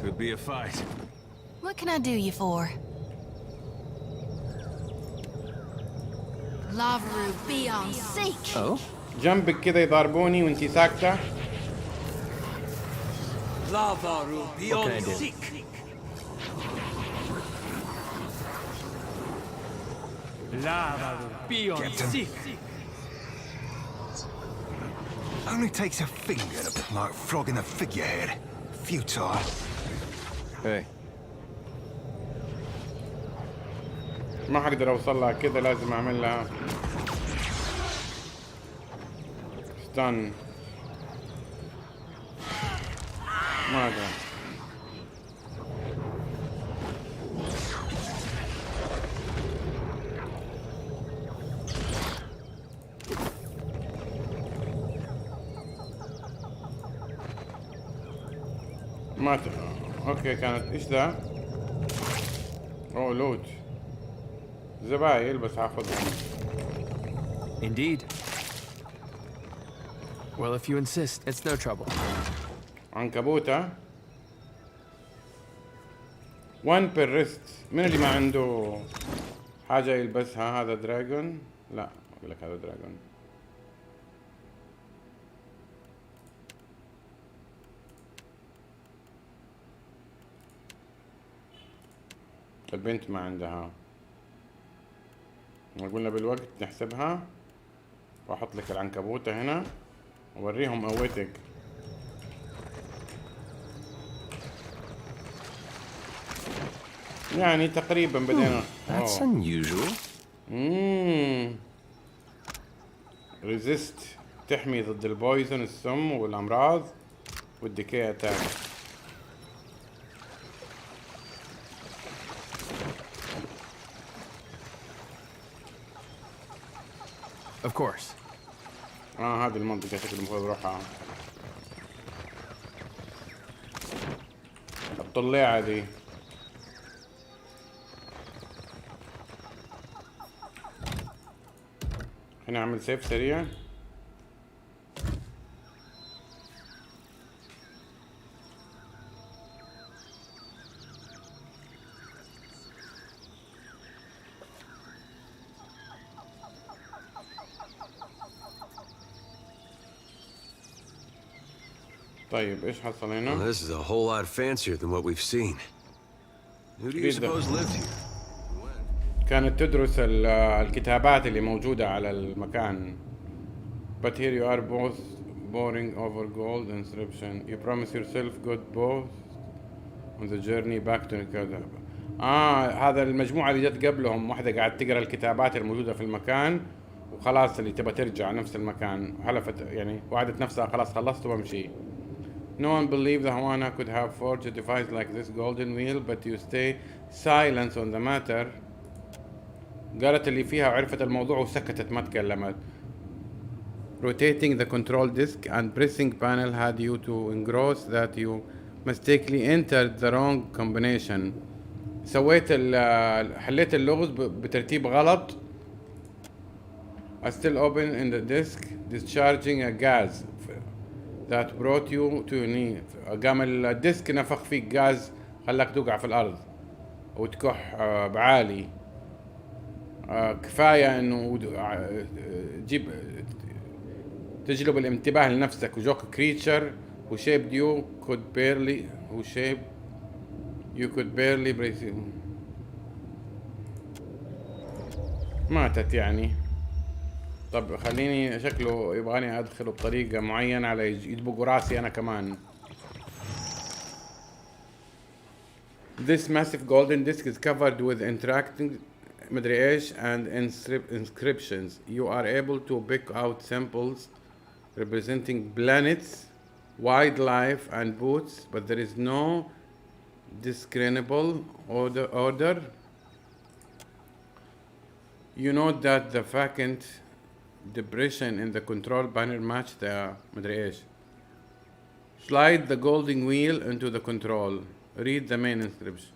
Could be a fight.
What can I do you for? Lavaru, be on seek.
Oh?
جنبك كذا يضاربوني وانتي ساكتة.
Lavaru, be
What can I
on
do?
seek.
Lavaru, be on seek.
Only takes a finger to like flogging a figurehead. Futile.
Hey.
ما حقدر اوصل لها كذا، لازم اعمل لها ستان. ما أدري. ما اوكي كانت ايش ذا؟ اوه لوت زبايل بس هاخذهم.
Indeed. Well, if you insist, it's no trouble.
عنكبوتة 1 per wrist. من اللي ما عنده حاجة يلبسها؟ هذا دراجون؟ لا اقول لك هذا دراجون. البنت ما عندها. قلنا بالوقت نحسبها واحط لك العنكبوتة هنا ووريهم قوتك. يعني تقريبا بدينا.
That's unusual.
ريزيست تحمي ضد البويزن السم والامراض والديكي اتاك.
Of course.
هذه المنطقة شكل المفروض اروحها. الطليعة دي. هنا اعمل سيف سريع. طيب ايش حصل هنا؟
Well, this is a whole lot fancier than what we've seen. Who do you suppose lived here?
كانت تدرس الكتابات اللي موجودة على المكان. But here you are both boring over gold inscription. You promise yourself good both on the journey back to Nikada. هذا المجموعة اللي جت قبلهم، واحدة قاعد تقرا الكتابات الموجودة في المكان وخلاص اللي تبى ترجع نفس المكان، وحلفت يعني وعدت نفسها خلاص خلصت وبمشي. No one believed the Hawana could have forged a device like this golden wheel, but you stay silent on the matter. قالت اللي فيها وعرفت الموضوع وسكتت ما تكلمت. Rotating the control disk and pressing panel had you to engross that you mistakenly entered the wrong combination. سويت حليت اللغز بترتيب غلط. I still open in the disk discharging a gas that brought you to your knee. قام الديسك نفخ فيك غاز خلاك توقع في الأرض وتكح بعالي. كفاية انه تجيب تجلب الانتباه لنفسك. وجوك كريتشر who shaped you could barely breathe. ماتت يعني. طب خليني شكله يبغاني ادخله بطريقة معينة على يدبقوا راسي انا كمان. This massive golden disc is covered with interacting مدري ايش and inscriptions. You are able to pick out symbols representing planets, wildlife and boots, but there is no discernible order. You note that the vacant depression in the control panel match the مدري ايش. Slide the golden wheel into the control. Read the main inscription.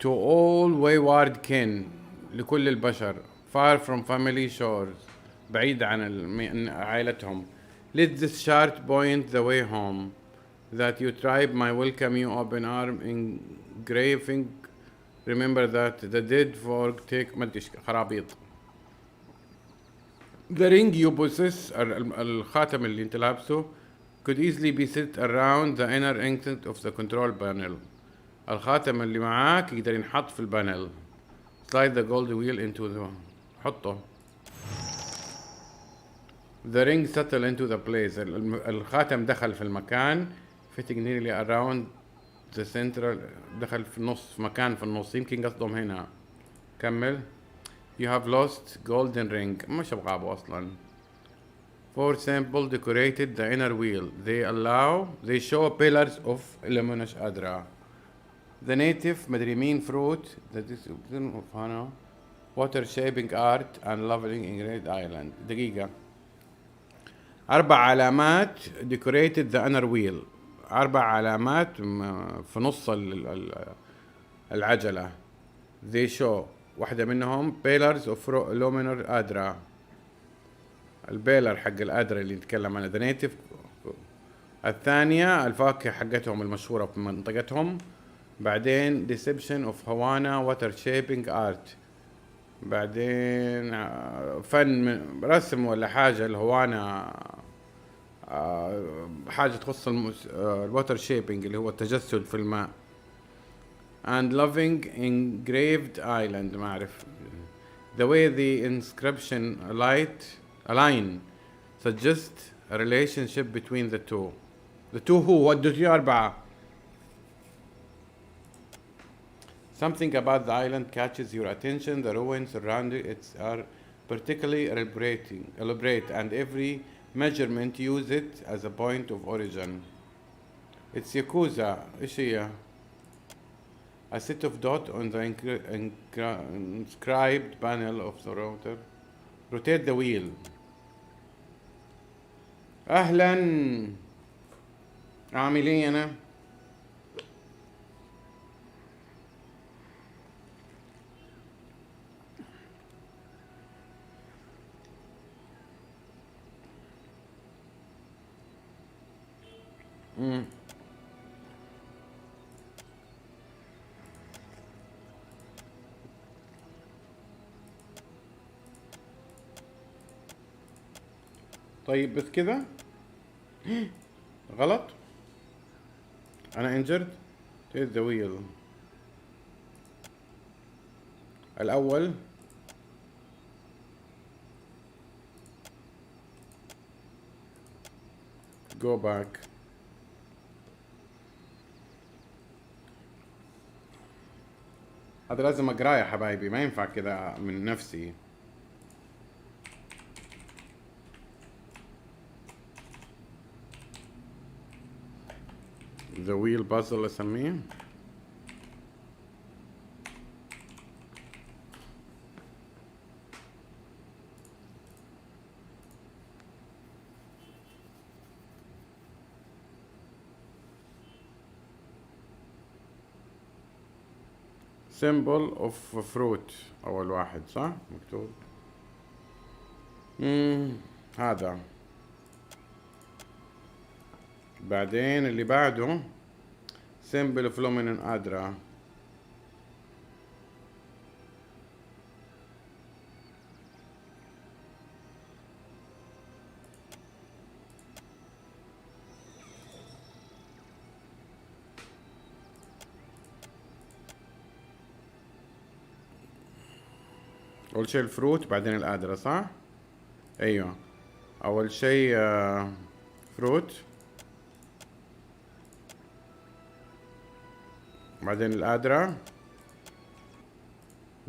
To all wayward kin, لكل البشر, far from family shores, بعيد عن عائلتهم. Let this chart point the way home, that your tribe might welcome you open arm engraving. Remember that the dead folk take خرابيط. The ring you possess, الخاتم اللي انت لابسه, could easily be set around the inner exit of the control panel. الخاتم اللي معاك يقدر ينحط في البانل. Slide the gold wheel into the حطه. The ring settle into the place. الخاتم دخل في المكان. Fitting nearly around the central. دخل في النص في مكان في النص. يمكن قصدهم هنا. كمل. You have lost golden ring. مش أبغابه أصلا. 4 sample decorated the inner wheel. They show pillars of illuminous أدرى. The native مدري مين fruit that is of هنا water shaping art and leveling engraved island. دقيقة. 4 علامات decorated the inner wheel. 4 علامات في نص العجلة. they show واحدة منهم pillars of luminar adra، البيلر حق الادرا اللي نتكلم عنه the native. الثانية الفاكهة حقتهم المشهورة في منطقتهم. بعدين deception of Havana water shaping art، بعدين فن رسم ولا حاجة الهوانا، حاجة تخص الواتر شيبينج اللي هو التجسد في الماء. and loving engraved island، ما أعرف the way the inscription align suggest a relationship between the two. the two who ودت لي 4. something about the island catches your attention. The ruins surrounding it are particularly elaborate and every measurement use it as a point of origin. It's Yakuza. إيش هي؟ a set of dots on the inscribed panel of the router. rotate the wheel. أهلا، عامل إيه أنا؟ طيب بس كذا غلط. انا انجرد. تيز ذا ويل الاول. جو باك. هذا لازم اقراه يا حبايبي، ما ينفع كذا من نفسي. The wheel puzzle اسميه. symbol of fruit أول واحد صح مكتوب. هذا. بعدين اللي بعده symbol of luminous adra. أول شيء الفروت بعدين الأدرة صح؟ أيوة أول شيء فروت بعدين الأدرة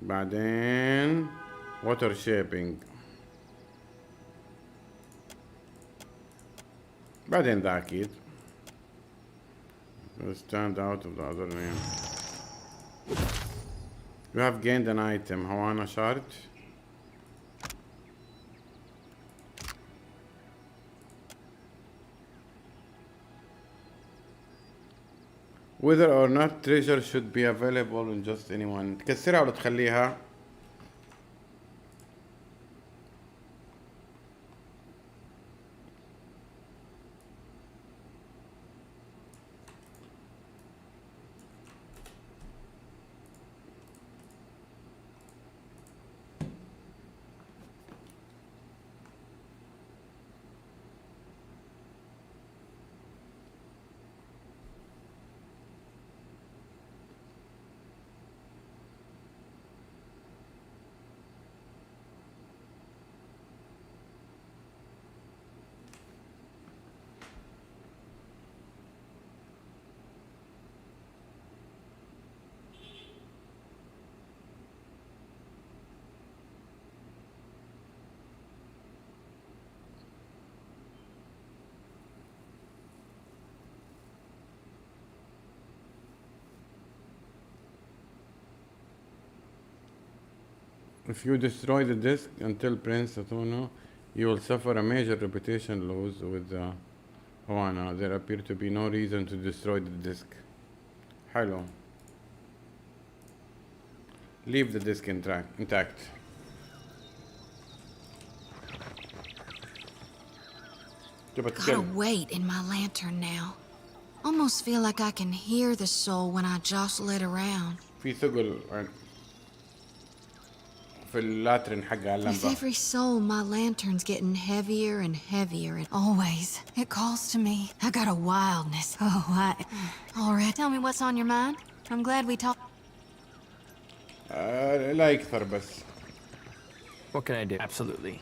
بعدين water shaping بعدين ذا أكيد stand out of the other name. You have gained an item. Havana shard. Whether or not treasure should be available in just anyone. تكسرها ولا تخليها؟ If you destroy the disc until Prince Atono, you will suffer a major reputation loss with the هوانا there appear to be no reason to destroy the disk. حلو. Leave the disk intact.
Gotta wait in my lantern now. Almost feel like I can hear the soul when I jostle it around.
في ثقل في اللاترن حق
With
اللمبة.
every soul, my lantern's getting heavier and heavier, and always it calls to me. I got a wildness. Oh, all right, tell me what's on your mind. I'm glad we talked.
لا يكثر بس.
What can I do? Absolutely.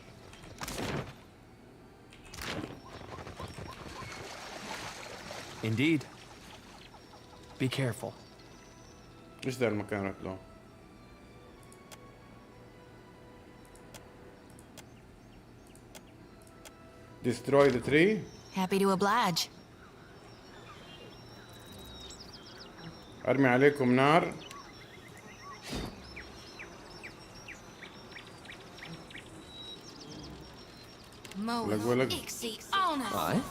Indeed. Be careful.
ايش ذا المكان رحت له؟ Destroy the tree.
Happy to oblige.
ارمي عليكم نار.
Mo Ixie honor.
Aye.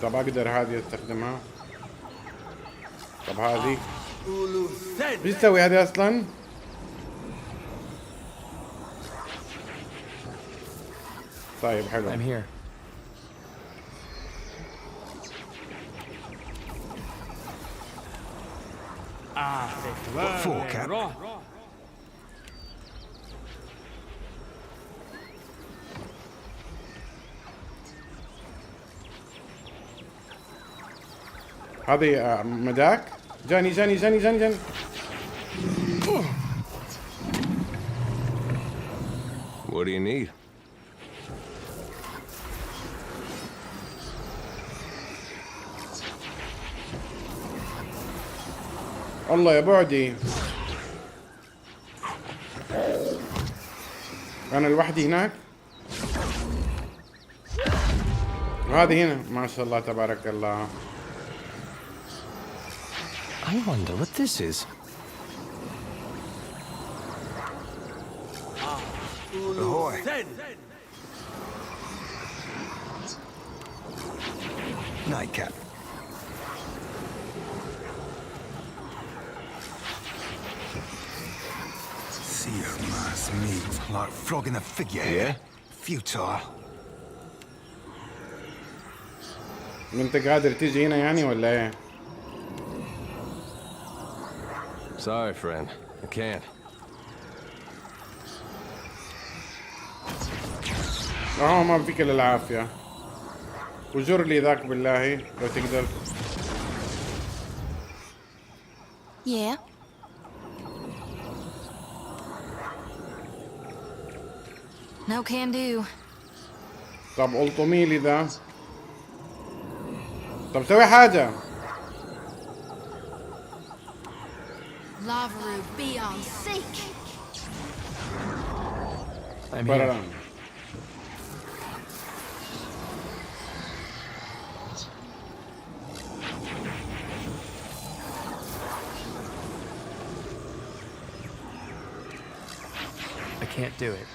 طب اقدر هذه استخدمها. طب هذه ايش تسوي هذه اصلا؟ طيب حلو.
I'm here.
What for, Cap?
هذه مداك. جاني.
What do you need?
الله يا بعدي. أنا لوحدي هناك. وهذه هنا ما شاء الله تبارك الله.
I wonder what this is.
Ahoy. Nightcap. See your mass move like flogging a figurehead. Futile.
أنت قادر تيجي هنا يعني ولا إيه؟
Sorry, friend. I can't.
ما فيك إلا العافية. وجر لي ذاك بالله لو تقدر.
Yeah. No can do.
طب الطمي لي ذا. طب سوي حاجة.
Lavaru beyond seek.
I'm here. I can't do it.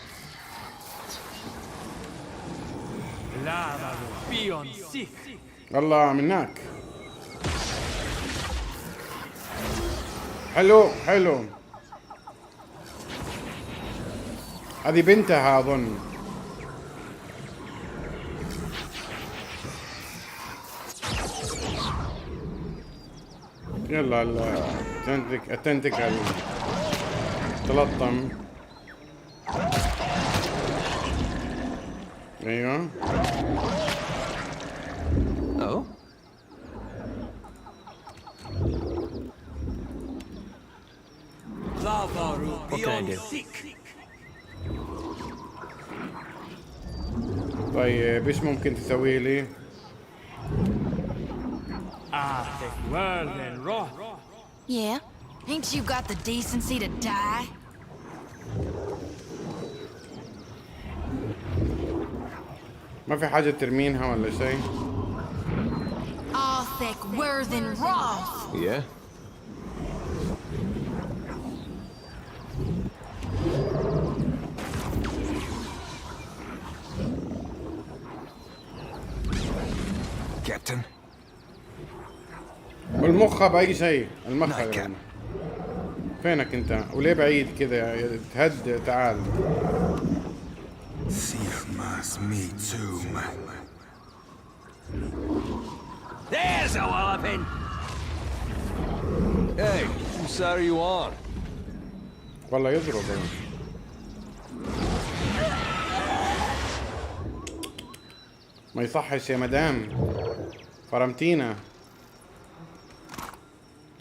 Lavaru beyond seek.
الله منك. حلو. هذه بنتها أظن. يلا التنتك تلطم. ايوه.
Oh?
What can I do?
طيب ايش ممكن تسوي لي؟
Yeah. Ain't you got the decency to die?
ما في حاجة ترمينها ولا شيء؟
Arthek Worthen Roth.
Yeah?
Captain.
والمخ بأي شيء المخ يعني. فينك انت وليه بعيد كذا تهد تعال.
Must me too.
There's a walloping!
Hey, whose side are you on?
والله يضرب يعني. ما يصحش يا مدام فرمتينا.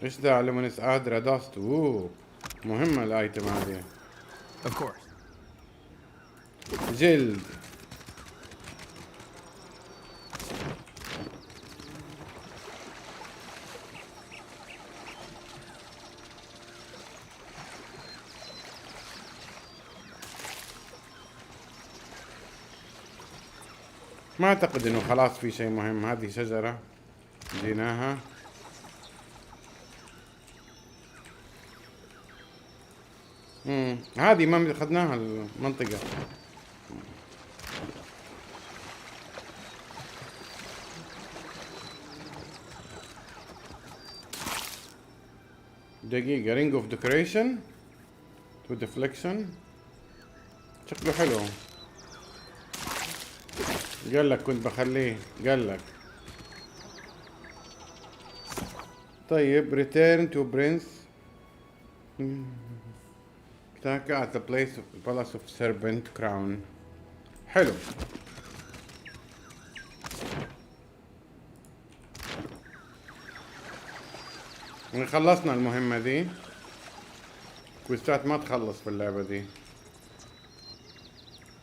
ايش ذا لمنس قادرة داست. اوه مهمة الايتم هذه.
Of course.
جلد. ما اعتقد انه خلاص في شيء مهم. هذه شجرة جيناها. هذه ما اخذناها المنطقة. دقيقة رينج اوف ديكوريشن تو ديفليكشن. شكله حلو. قال لك كنت بخليه. قال لك طيب return to prince Taka at the palace of serpent crown. حلو. خلصنا المهمة دي. كويستات ما تخلص في اللعبة دي.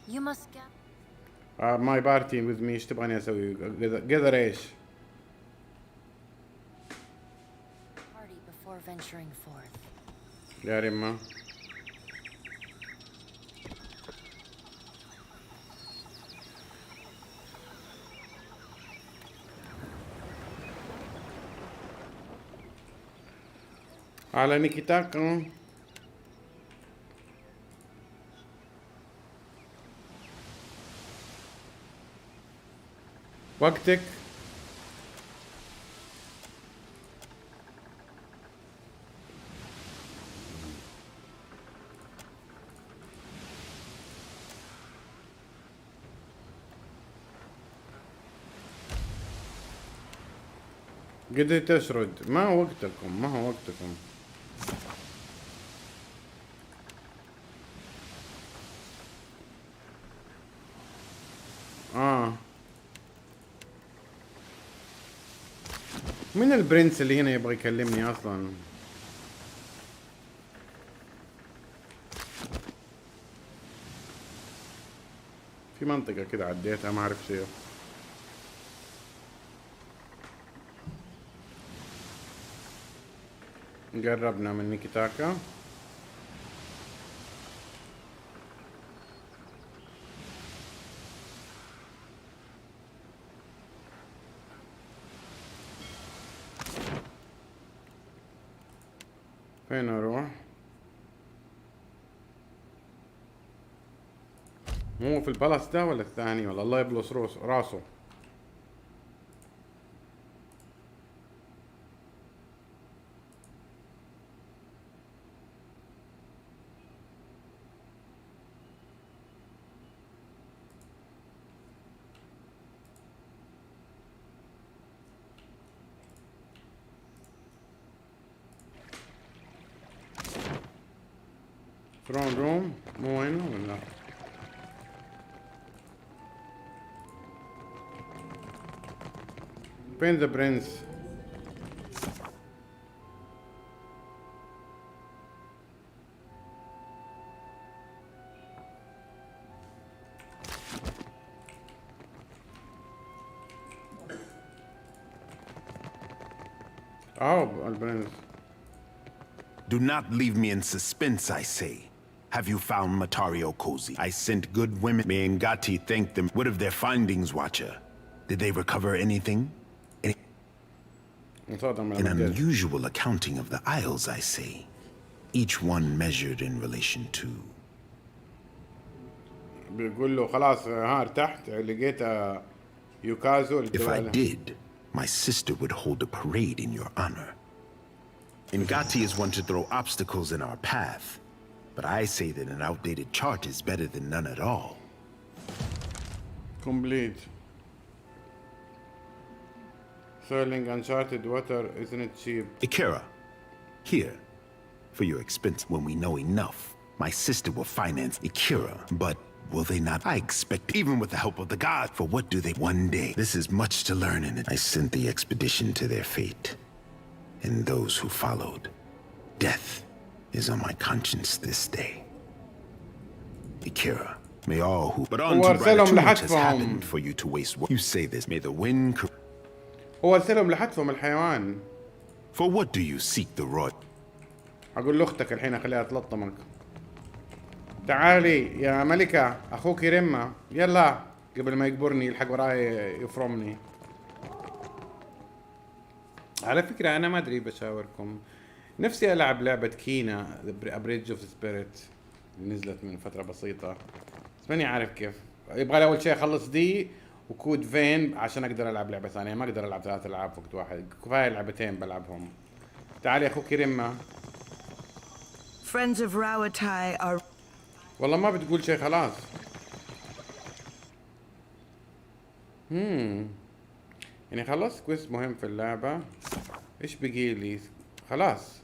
You must get
ماي بارتي with me. ايش تبغاني اسوي؟ قدر ايش؟
party before venturing forth.
يا ريما على نيكيتاكا. وقتك. قد تشرد. ما هو وقتكم. ما هو وقتكم. من البرنس اللي هنا يبغى يكلمني اصلا؟ في منطقة كده عديتها ما اعرف شيء. قربنا من نيكيتاكا. فين اروح؟ هو في البلاس ده ولا الثاني؟ ولا الله يبلص راسه. ثرون روم مو وينه ولا؟ فين ذا برنس؟ البرنس.
Do not leave me in suspense, I say. Have you found Matario Cozy? I sent good women. May Ngati thank them. What of their findings, Watcher? Did they recover anything? An unusual accounting of the Isles, I say. Each one measured in relation to.
بيقول له خلاص ها ارتحت لقيت يوكازو.
If I did, my sister would hold a parade in your honor. Ngati is one to throw obstacles in our path, but I say that an outdated chart is better than none at all.
Complete. Selling uncharted water isn't cheap.
Ikira, here, for your expense when we know enough. My sister will finance Ikira, but will they not? I expect, even with the help of the gods, for what do they one day? This is much to learn in it. I sent the expedition to their fate, and those who followed. Death is on my conscience this day. Ikira, may all who... But on to brighter, too much has happened for you to waste. You say this, may the wind...
هو ارسلهم لحتفهم الحيوان.
For what do you seek the royal?
اقول لاختك الحين اخليها تلطمك. تعالي يا ملكة، اخوك يرمى، يلا قبل ما يقبرني يلحق وراي يفرمني. على فكرة انا ما ادري بشاوركم، نفسي العب لعبة كينا بريدج اوف سبيريت اللي نزلت من فترة بسيطة، بس ماني عارف كيف. يبغى لي اول شيء اخلص دي وكود فين عشان اقدر العب لعبة ثانية، ما اقدر العب 3 ألعاب وقت واحد، كفاية لعبتين بلعبهم. تعالي اخوك يرمى.
Friends of Rawatai are...
والله ما بتقول شيء خلاص. يعني خلصت كويست مهم في اللعبة. ايش بقي لي؟ خلاص.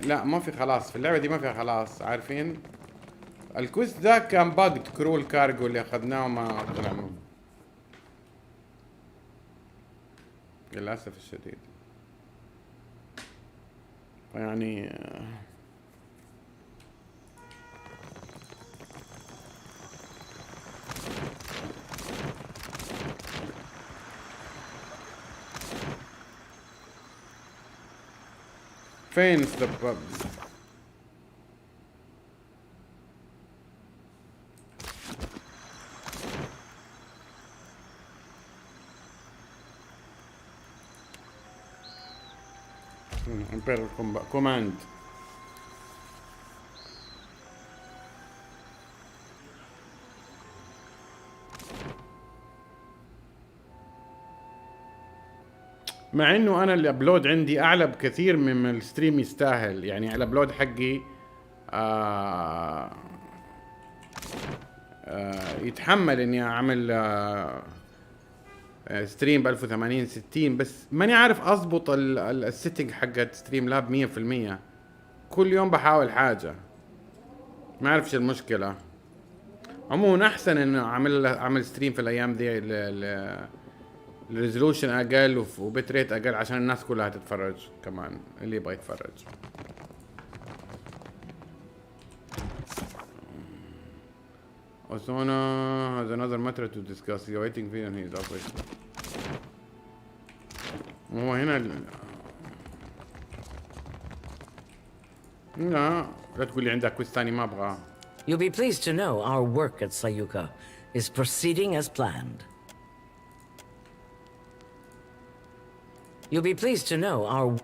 لا ما في خلاص في اللعبة دي، ما فيها خلاص. عارفين الكويست ذا كان باجد كرو الكارجو اللي اخذناه وما طلع منه للأسف الشديد. يعني فين السبب؟ Imperial Command. مع انه انا الابلود عندي اعلى بكثير مما الستريم يستاهل، يعني الابلود حقي يتحمل اني اعمل ستريم ب 1080 60، بس ماني عارف اضبط السيتنج حقت ستريم لاب 100%. كل يوم بحاول حاجه، ما اعرف ايش المشكله. عموما احسن انه اعمل ستريم في الايام دي الريزولوشن اقل وبت ريت اقل عشان الناس كلها تتفرج، كمان اللي يبغى يتفرج. Osuna has another matter to discuss. You're waiting for him in his office. هو هنا لا تقول لي عندك كويست ثاني، ما ابغاه.
You'll be pleased to know our work at Sayuka is proceeding as planned. You'll be pleased to know our...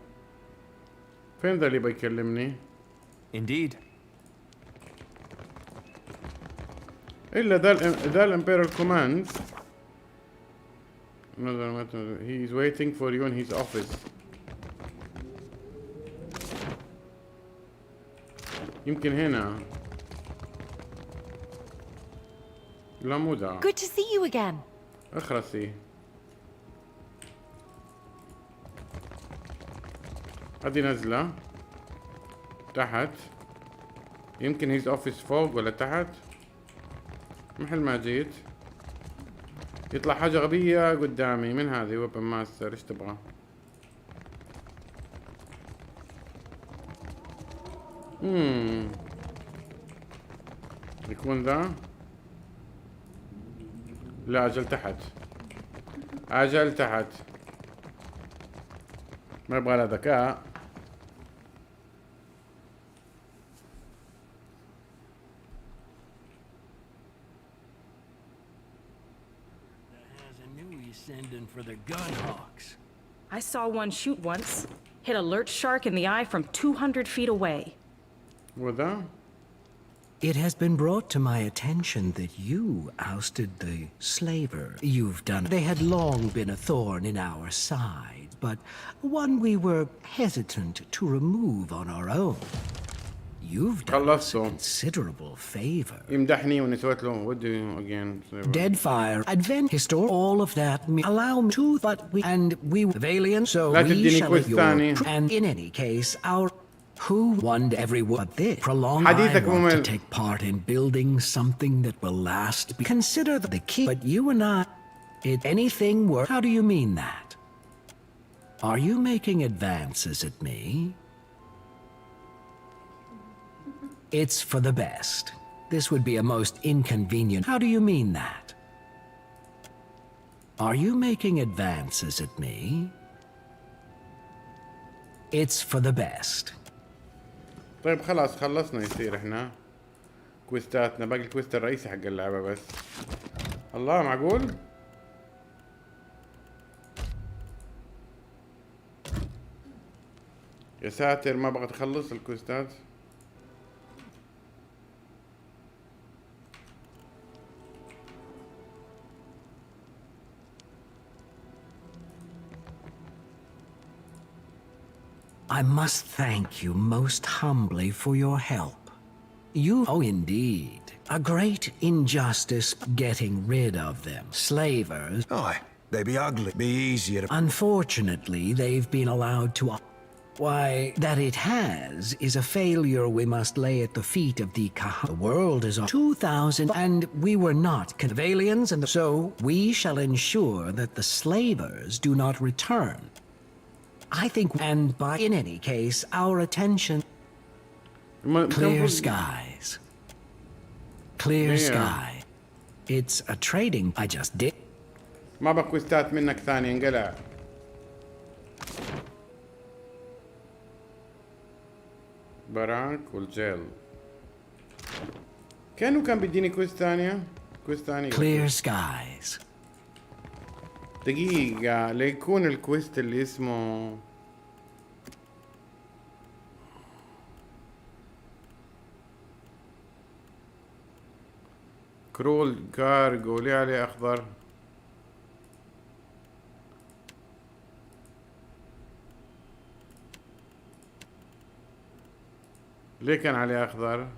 فين ذا اللي بيكلمني؟
Indeed.
إلا ذا الإمبيرال كوماند. He is waiting for you in his office. يمكن هنا. لا مو ذا.
Good to see you again.
اخرسي. هذه نزلة تحت، يمكن هيز اوفيس فوق ولا تحت. محل ما جيت يطلع حاجة غبية قدامي. من هذه ويبن ماستر؟ ايش تبغى؟ يكون ذا؟ لا اجل تحت، اجل تحت. ما يبغى لها ذكاء.
For the gunhawks.
I saw one shoot once. Hit a lurch shark in the eye from 200 feet away.
وذا؟
It has been brought to my attention that you ousted the slaver. You've done it. They had long been a thorn in our side, but one we were hesitant to remove on our own. You've done us a considerable favor.
يمدحني واني سويت له what do you again?
Deadfire, advent, history, all of that. Allow me to, but we valiant, so
لا
we
تديني
shall
كويست ثاني.
and in any case, our who won everyone but this prolonged. I
حديثك
want to
ممل.
take part in building something that will last. Consider the key, but you and I, it anything work. How do you mean that? Are you making advances at me? It's for the best. This would be a most inconvenient. How do you mean that? Are you making advances at me? It's for the best.
طيب خلاص خلصنا يصير احنا كويستاتنا، باقي الكويست الرئيسي حق اللعبة بس. الله معقول؟ يا ساتر ما بغت اخلص الكويستات.
I must thank you most humbly for your help. Oh indeed, a great injustice getting rid of them. Slavers.
Aye, they be ugly. Be easier.
Unfortunately, they've been allowed to... Why, that it has is a failure we must lay at the feet of the The world is on 2,000 and we were not Cavalians, and so we shall ensure that the slavers do not return. I think, and by in any case, our attention... Clear skies. Clear sky. It's a trading I just did.
ما بقى كويستات منك ثاني انقلع. براك والجيل. كان بيديني كويست ثانية. كويست ثاني.
Clear skies.
دقيقة ليكون الكويست اللي اسمه كرول كارجو، ليه عليه اخضر؟ ليه كان عليه اخضر؟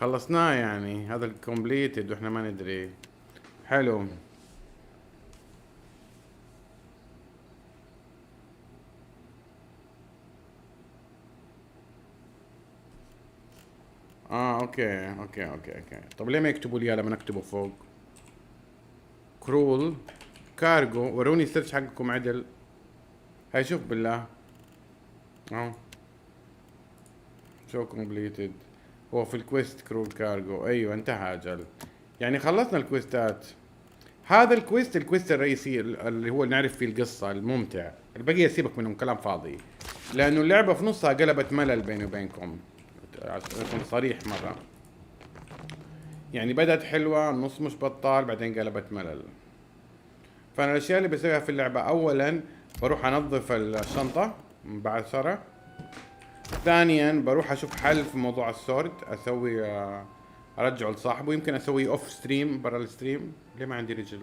خلصناه يعني، هذا الكومبليتد واحنا ما ندري. حلو. اوكي. طب ليه ما يكتبوا لي لما نكتبه فوق؟ كرول كارجو، وروني السيرش حقكم عدل. هاي شوف بالله. شو كومبليتد. هو في الكويست كرول كارجو. ايوه انتهى اجل. يعني خلصنا الكويستات. هذا الكويست الرئيسي اللي هو نعرف فيه القصة الممتع. البقية سيبك منهم كلام فاضي. لانه اللعبة في نصها قلبت ملل بيني وبينكم. عشان صريح مرة. يعني بدأت حلوة، النص مش بطال، بعدين قلبت ملل. فأنا الأشياء اللي بسويها في اللعبة، أولا بروح أنظف الشنطة مبعثرة. ثانيا بروح أشوف حل في موضوع السورد، أسوي أرجعه لصاحبه. يمكن أسوي أوف ستريم برا الستريم. ليه ما عندي رجل؟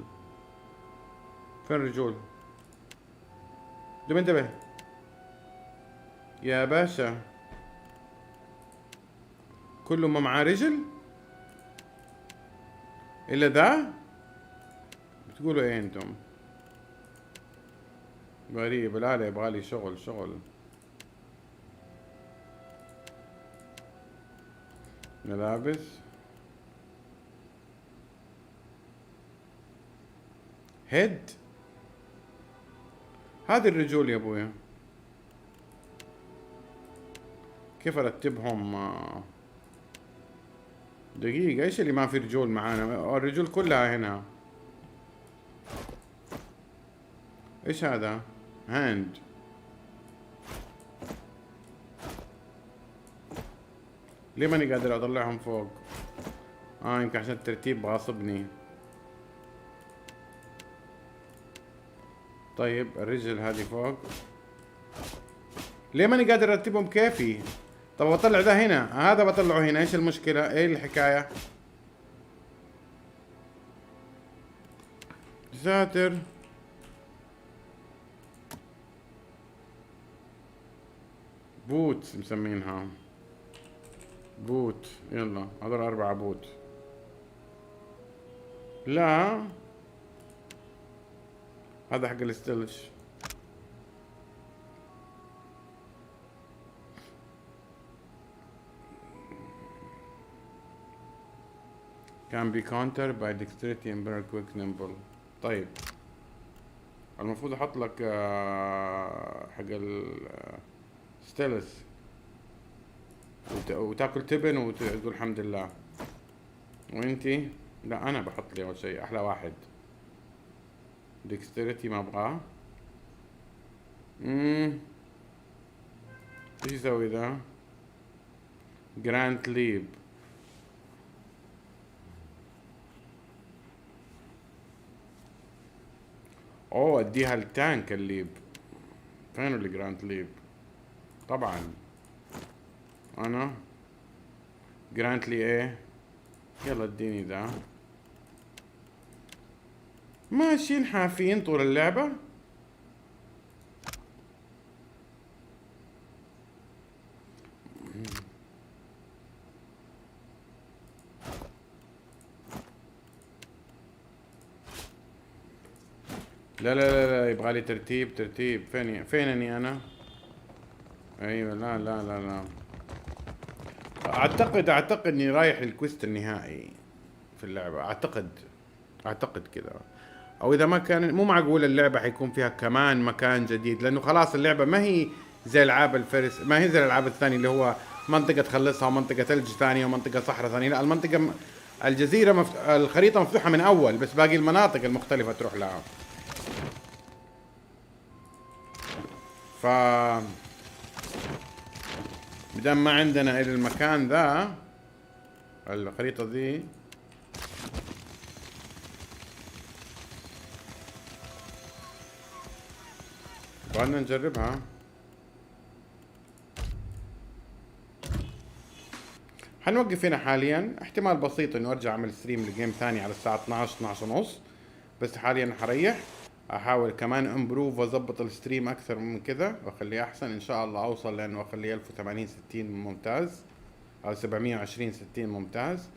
فين الرجول؟ دوب انتبه يا باشا. كله ما معاه رجل الا ذا. بتقولوا ايه انتم؟ غريب. لا يبغالي شغل. ملابس. هيد. هذه الرجول يا ابويا كيف ارتبهم؟ دقيقة، ايش اللي ما في رجول معانا؟ الرجول كلها هنا. ايش هذا؟ هاند. ليه ماني قادر اطلعهم فوق؟ يمكن عشان الترتيب غاصبني. طيب الرجل هذه فوق. ليه ماني قادر ارتبهم كيفي؟ طب بطلع ده هنا، هذا بطلعه هنا، ايش المشكلة؟ ايه الحكاية؟ ساتر. بوت مسمينها بوت. يلا هذول 4 بوت. لا هذا حق الستيلش. can be countered by dexterity and very quick nimble. طيب المفروض احط لك حق الستيلس وتاكل تبن وتقول الحمد لله. وانتي؟ لا انا بحط لي اول شيء احلى واحد ديكستريتي ما ابغاه. ايش يسوي ذا؟ جرانت ليب. اوه اديها التانك الليب. فين اللي جرانت ليب؟ طبعا انا جرانت لي ايه؟ يلا اديني ذا. ماشيين حافين طول اللعبة. لا لا لا لا يبغى لي ترتيب ترتيب. فينني انا؟ ايوه لا لا لا لا. اعتقد اني رايح للكويست النهائي في اللعبة. اعتقد كذا. او اذا ما كان مو معقول اللعبة حيكون فيها كمان مكان جديد، لانه خلاص اللعبة ما هي زي العاب الفرس، ما هي زي الالعاب الثانية اللي هو منطقة تخلصها ومنطقة ثلج ثانية ومنطقة صحراء ثانية. لا المنطقة الجزيرة الخريطة مفتوحة من اول، بس باقي المناطق المختلفة تروح لها. ف بدام ما عندنا الا المكان ذا الخريطة ذي، بعدنا نجربها. حنوقف هنا حاليا. احتمال بسيط انه ارجع اعمل ستريم لجيم ثاني على الساعة 12 ونص، بس حاليا حريح. احاول كمان امبروف واظبط الستريم اكثر من كذا واخليه احسن ان شاء الله. اوصل لانه اخليه 1080 60 ممتاز او 720 60 ممتاز.